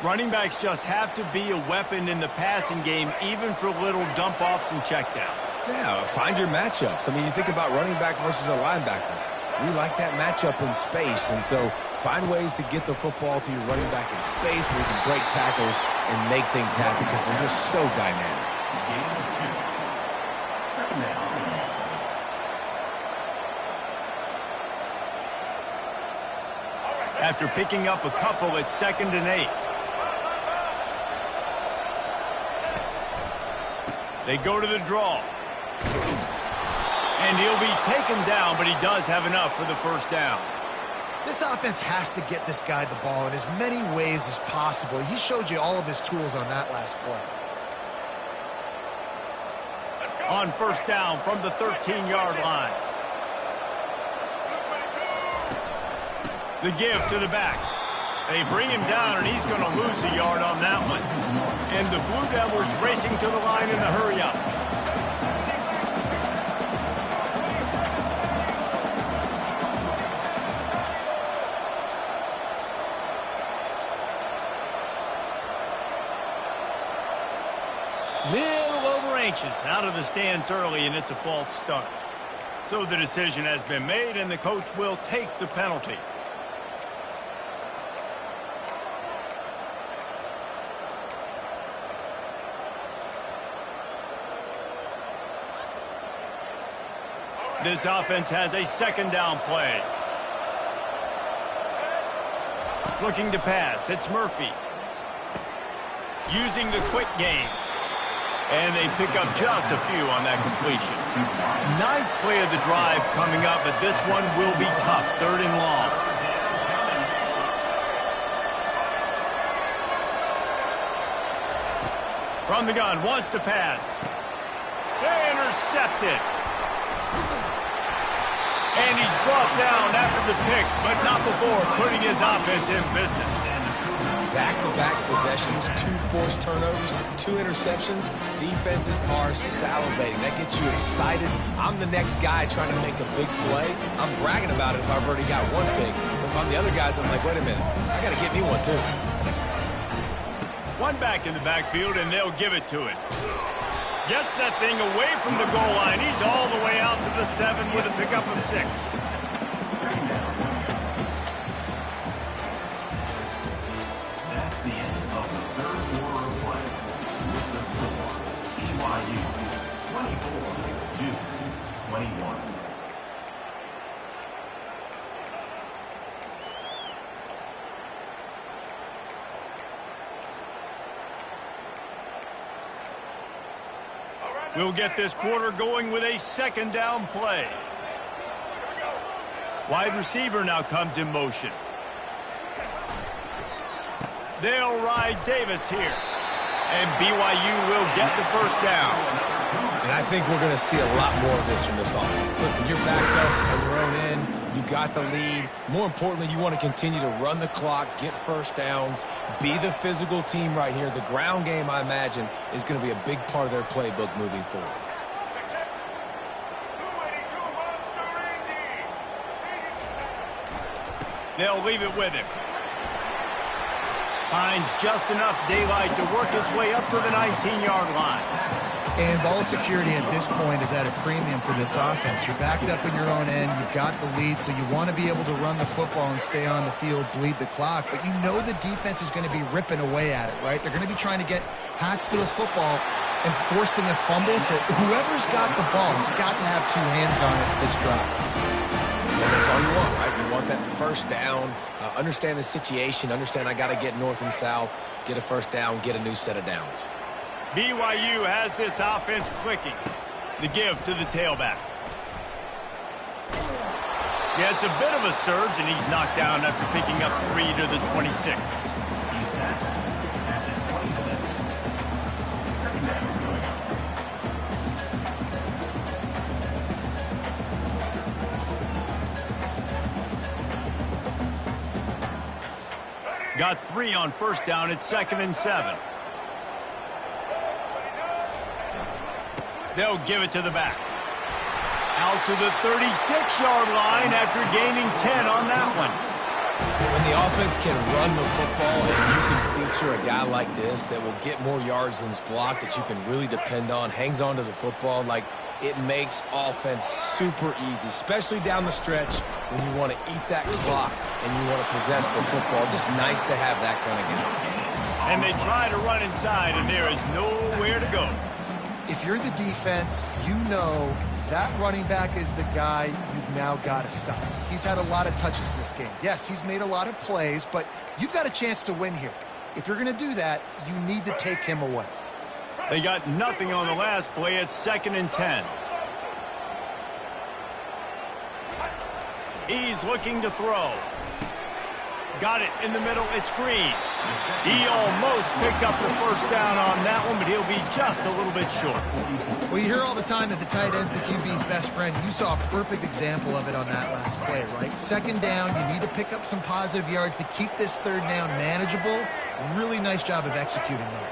Running backs just have to be a weapon in the passing game, even for little dump-offs and checkdowns. Yeah, find your matchups. I mean, you think about running back versus a linebacker. We like that matchup in space, and so find ways to get the football to your running back in space where you can break tackles and make things happen because they're just so dynamic. After picking up a couple, it's 2nd and 8. They go to the draw. And he'll be taken down, but he does have enough for the first down. This offense has to get this guy the ball in as many ways as possible. He showed you all of his tools on that last play. On first down from the 13-yard line. The give to the back. They bring him down, and he's going to lose a yard on that one. And the Blue Devils racing to the line in a hurry-up. Little over-anxious out of the stands early, and it's a false start. So the decision has been made, and the coach will take the penalty. This offense has a 2nd down play. Looking to pass, it's Murphy. Using the quick game. And they pick up just a few on that completion. 9th play of the drive coming up, but this one will be tough. 3rd and long. From the gun, wants to pass. They intercept it. And he's brought down after the pick, but not before putting his offense in business. Back-to-back possessions, 2 forced turnovers, 2 interceptions. Defenses are salivating. That gets you excited. I'm the next guy trying to make a big play. I'm bragging about it if I've already got one pick. But if I'm the other guys, I'm like, wait a minute. I got to get me one too. One back in the backfield, and they'll give it to him. Gets that thing away from the goal line. He's all the way out to the 7 with a pickup of 6. That's the end of the 3rd quarter of play. With the score, BYU 24, Duke 21. We'll get this quarter going with a second down play. Wide receiver now comes in motion. They'll ride Davis here. And BYU will get the first down. And I think we're going to see a lot more of this from this offense. Listen, you're backed up on your own end. You got the lead. More importantly, you want to continue to run the clock, get first downs, be the physical team right here. The ground game, I imagine, is going to be a big part of their playbook moving forward. They'll leave it with him. Finds just enough daylight to work his way up to the 19-yard line. And ball security at this point is at a premium for this offense. You're backed up in your own end. You've got the lead, so you want to be able to run the football and stay on the field, bleed the clock. But you know the defense is going to be ripping away at it, right? They're going to be trying to get Hats to the football and forcing a fumble. So whoever's got the ball has got to have two hands on it this drive. And that's all you want, right? You want that first down, understand the situation, understand I got to get north and south, get a first down, get a new set of downs. BYU has this offense clicking. The give to the tailback. Yeah, it's a bit of a surge, and he's knocked down after picking up 3 to the 26. He's tackled at the 26. Second down going up. Got 3 on first down. It's 2nd and 7. They'll give it to the back. Out to the 36-yard line after gaining 10 on that one. When the offense can run the football and you can feature a guy like this that will get more yards than's blocked, that you can really depend on, hangs on to the football, like it makes offense super easy, especially down the stretch when you want to eat that clock and you want to possess the football. Just nice to have that kind of game. And they try to run inside, and there is nowhere to go. If you're the defense, you know that running back is the guy you've now got to stop. He's had a lot of touches in this game. Yes, he's made a lot of plays, but you've got a chance to win here. If you're going to do that, you need to take him away. They got nothing on the last play. It's 2nd and 10. He's looking to throw. Got it in the middle. It's Green. He almost picked up the first down on that one, but he'll be just a little bit short. Well, you hear all the time that the tight end's the QB's best friend. You saw a perfect example of it on that last play, right? 2nd down, you need to pick up some positive yards to keep this 3rd down manageable. Really nice job of executing that.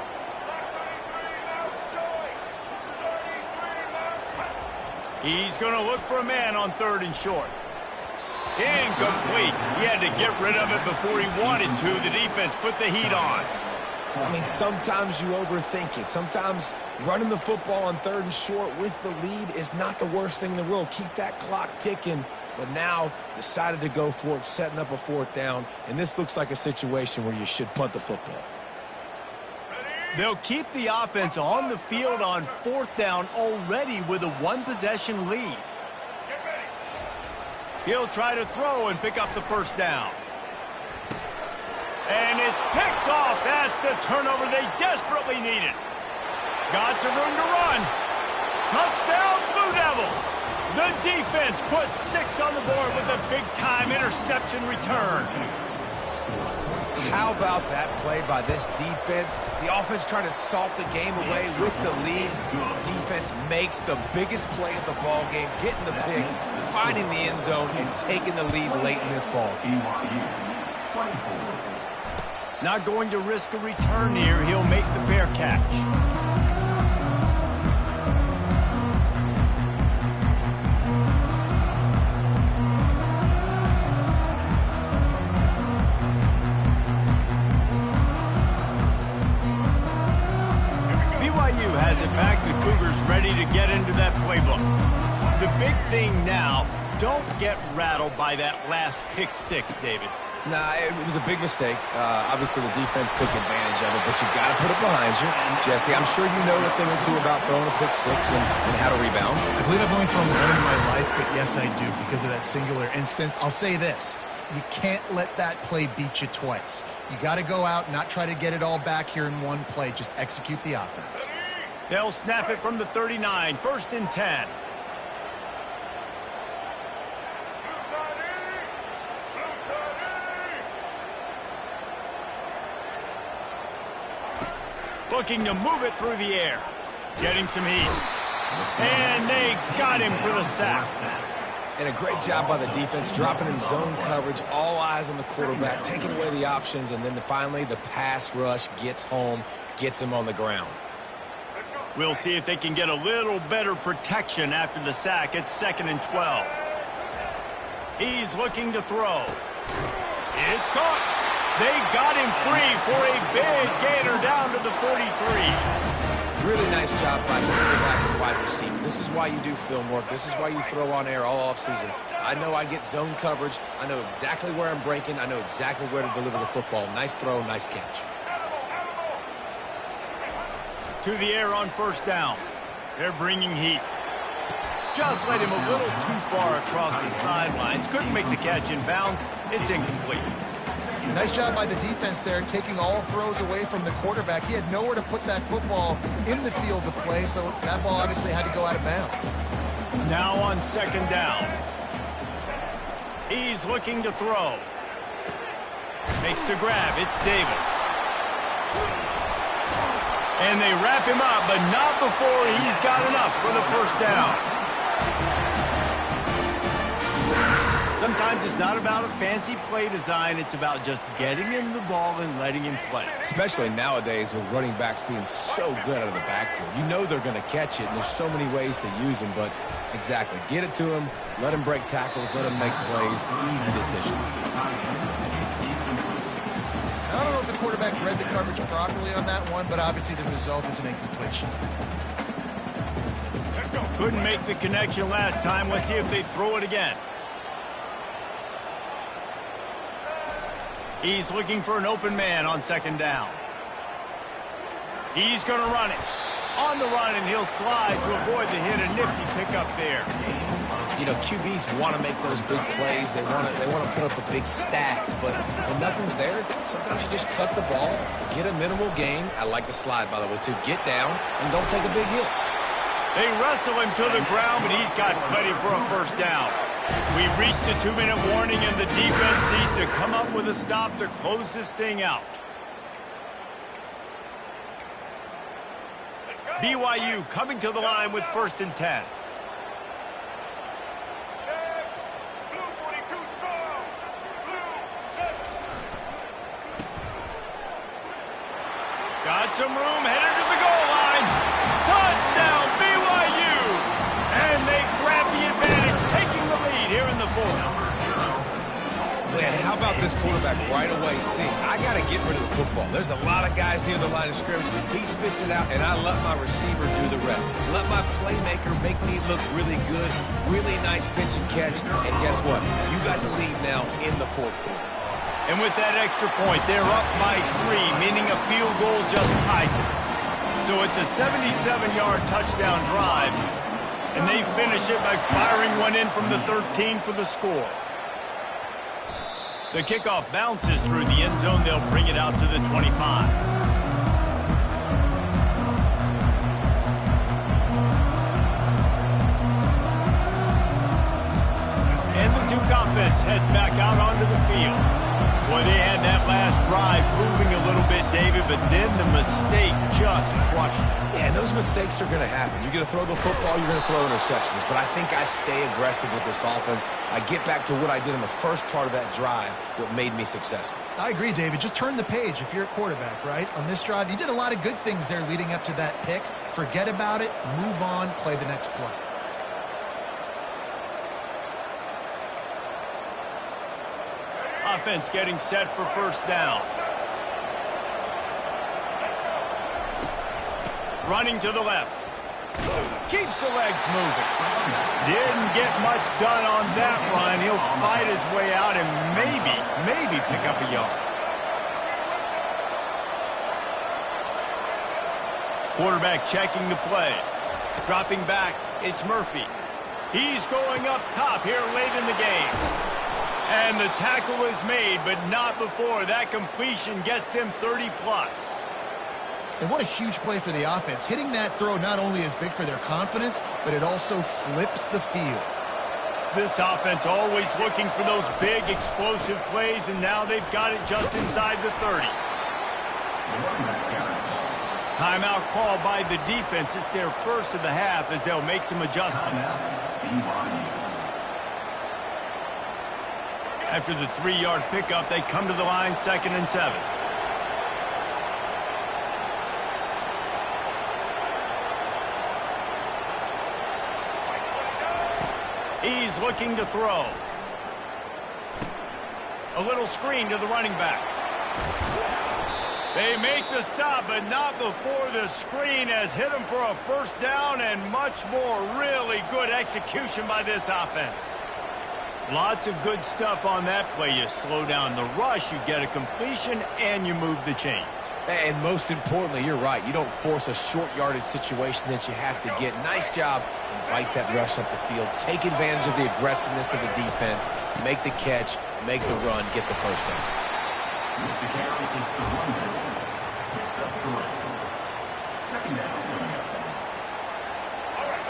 He's going to look for a man on 3rd and short. Incomplete. He had to get rid of it before he wanted to. The defense put the heat on. I mean, sometimes you overthink it. Sometimes running the football on 3rd and short with the lead is not the worst thing in the world. Keep that clock ticking. But now decided to go for it, setting up a 4th down. And this looks like a situation where you should punt the football. They'll keep the offense on the field on 4th down already with a 1-possession lead. He'll try to throw and pick up the first down. And it's picked off. That's the turnover they desperately needed. Got some room to run. Touchdown, Blue Devils. The defense puts 6 on the board with a big-time interception return. How about that play by this defense? The offense trying to salt the game away with the lead. Defense makes the biggest play of the ball game, getting the pick, finding the end zone, and taking the lead late in this ball game. Not going to risk a return here. He'll make the fair catch. Has it back. The Cougars ready to get into that playbook. The big thing now, don't get rattled by that last pick 6, David. Nah, it was a big mistake. Obviously, the defense took advantage of it, but you got to put it behind you. Jesse, I'm sure you know a thing or two about throwing a pick 6 and how to rebound. I believe I've only thrown one in my life, but yes, I do because of that singular instance. I'll say this. You can't let that play beat you twice. You got to go out and not try to get it all back here in one play. Just execute the offense. They'll snap it from the 39, 1st and 10. Looking to move it through the air. Getting some heat. And they got him for the sack. And a great job by the defense, dropping in zone coverage, all eyes on the quarterback, taking away the options, and then finally the pass rush gets home, gets him on the ground. We'll see if they can get a little better protection after the sack. It's 2nd and 12. He's looking to throw. It's caught. They got him free for a big gainer down to the 43. Really nice job by the quarterback and wide receiver. This is why you do film work. This is why you throw on air all offseason. I know I get zone coverage. I know exactly where I'm breaking. I know exactly where to deliver the football. Nice throw, nice catch. To the air on 1st down. They're bringing heat. Just let him a little too far across the sidelines. Couldn't make the catch in bounds. It's incomplete. Nice job by the defense there, taking all throws away from the quarterback. He had nowhere to put that football in the field to play, so that ball obviously had to go out of bounds. Now on 2nd down. He's looking to throw. Makes the grab. It's Davis. And they wrap him up, but not before he's got enough for the 1st down. Sometimes it's not about a fancy play design. It's about just getting him the ball and letting him play. Especially nowadays with running backs being so good out of the backfield. You know they're going to catch it, and there's so many ways to use them, but exactly. Get it to him, let him break tackles, let him make plays. Easy decision. I don't know if the quarterback read the coverage properly on that one, but obviously the result is an incompletion. Couldn't make the connection last time. Let's see if they throw it again. He's looking for an open man on 2nd down. He's going to run it. On the run, and he'll slide to avoid the hit. A nifty pickup there. You know, QBs want to make those big plays. They want to put up the big stats. But when nothing's there, sometimes you just tuck the ball, get a minimal gain. I like the slide, by the way, too. Get down and don't take a big hit. They wrestle him to the ground, but he's got plenty for a 1st down. We've reached the 2-minute warning, and the defense needs to come up with a stop to close this thing out. BYU coming to the line with 1st and 10. Got some room, headed to the goal line. Touchdown, BYU! And they grab the advantage, taking the lead here in the 4th. Man, how about this quarterback right away seeing, I got to get rid of the football. There's a lot of guys near the line of scrimmage. He spits it out, and I let my receiver do the rest. Let my playmaker make me look really good. Really nice pitch and catch. And guess what? You got the lead now in the 4th quarter. And with that extra point, they're up by 3, meaning a field goal just ties it. So it's a 77-yard touchdown drive, and they finish it by firing one in from the 13 for the score. The kickoff bounces through the end zone. They'll bring it out to the 25. And the Duke offense heads back out onto the field. Boy, they had that last drive moving a little bit, David, but then the mistake just crushed them. Yeah, and those mistakes are going to happen. You're going to throw the football, you're going to throw interceptions. But I think I stay aggressive with this offense. I get back to what I did in the first part of that drive that made me successful. I agree, David. Just turn the page if you're a quarterback, right? On this drive, you did a lot of good things there leading up to that pick. Forget about it, move on, play the next play. Offense getting set for 1st down. Running to the left. Keeps the legs moving. Didn't get much done on that run. He'll fight his way out and maybe pick up a yard. Quarterback checking the play. Dropping back, it's Murphy. He's going up top here late in the game. And the tackle is made, but not before. That completion gets them 30+. And what a huge play for the offense. Hitting that throw not only is big for their confidence, but it also flips the field. This offense always looking for those big, explosive plays, and now they've got it just inside the 30. Timeout call by the defense. It's their first of the half as they'll make some adjustments. After the 3-yard pickup, they come to the line 2nd and 7. He's looking to throw. A little screen to the running back. They make the stop, but not before the screen has hit him for a first down and much more. Really good execution by this offense. Lots of good stuff on that play. You slow down the rush, you get a completion, and you move the chains. And most importantly, you're right. You don't force a short yardage situation that you have to get. Nice job. Invite that rush up the field. Take advantage of the aggressiveness of the defense. Make the catch, make the run, get the first down.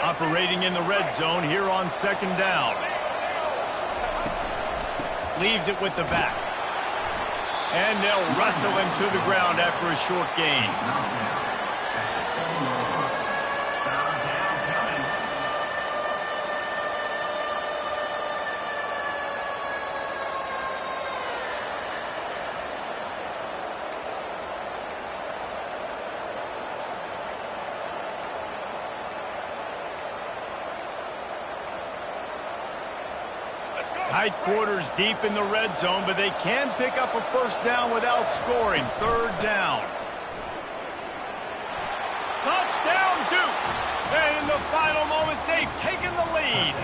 Operating in the red zone here on 2nd down. Leaves it with the back. And they'll wrestle him to the ground after a short gain. Tight quarters deep in the red zone, but they can pick up a first down without scoring. 3rd down. Touchdown, Duke! And in the final moments, they've taken the lead.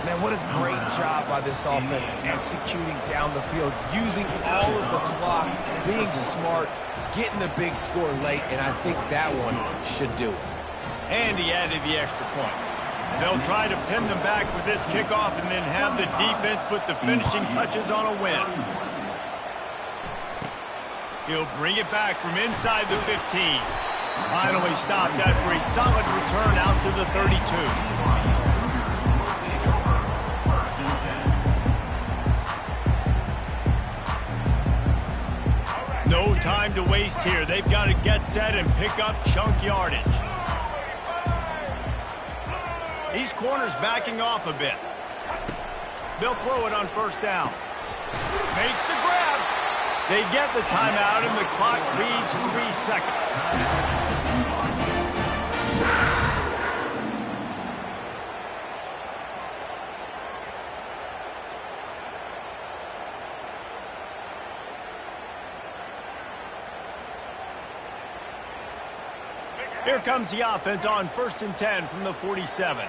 Man, what a great job by this offense executing down the field, using all of the clock, being smart, getting the big score late, and I think that one should do it. And he added the extra point. They'll try to pin them back with this kickoff and then have the defense put the finishing touches on a win. He'll bring it back from inside the 15. Finally stopped after a solid return out to the 32. No time to waste here. They've got to get set and pick up chunk yardage. These corners backing off a bit. They'll throw it on 1st down. Makes the grab. They get the timeout, and the clock reads 3 seconds. Here comes the offense on 1st and 10 from the 47.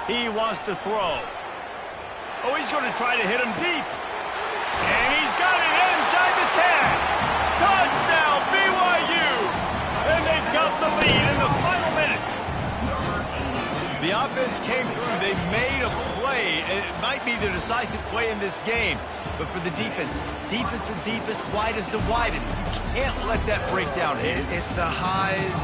He wants to throw. Oh, he's going to try to hit him deep. And he's got it inside the 10. Touchdown, BYU! And they've got the lead in the final minute. The offense came through. They made a play. It might be the decisive play in this game. But for the defense, deep is the deepest, wide is the widest. You can't let that break down. It's the highs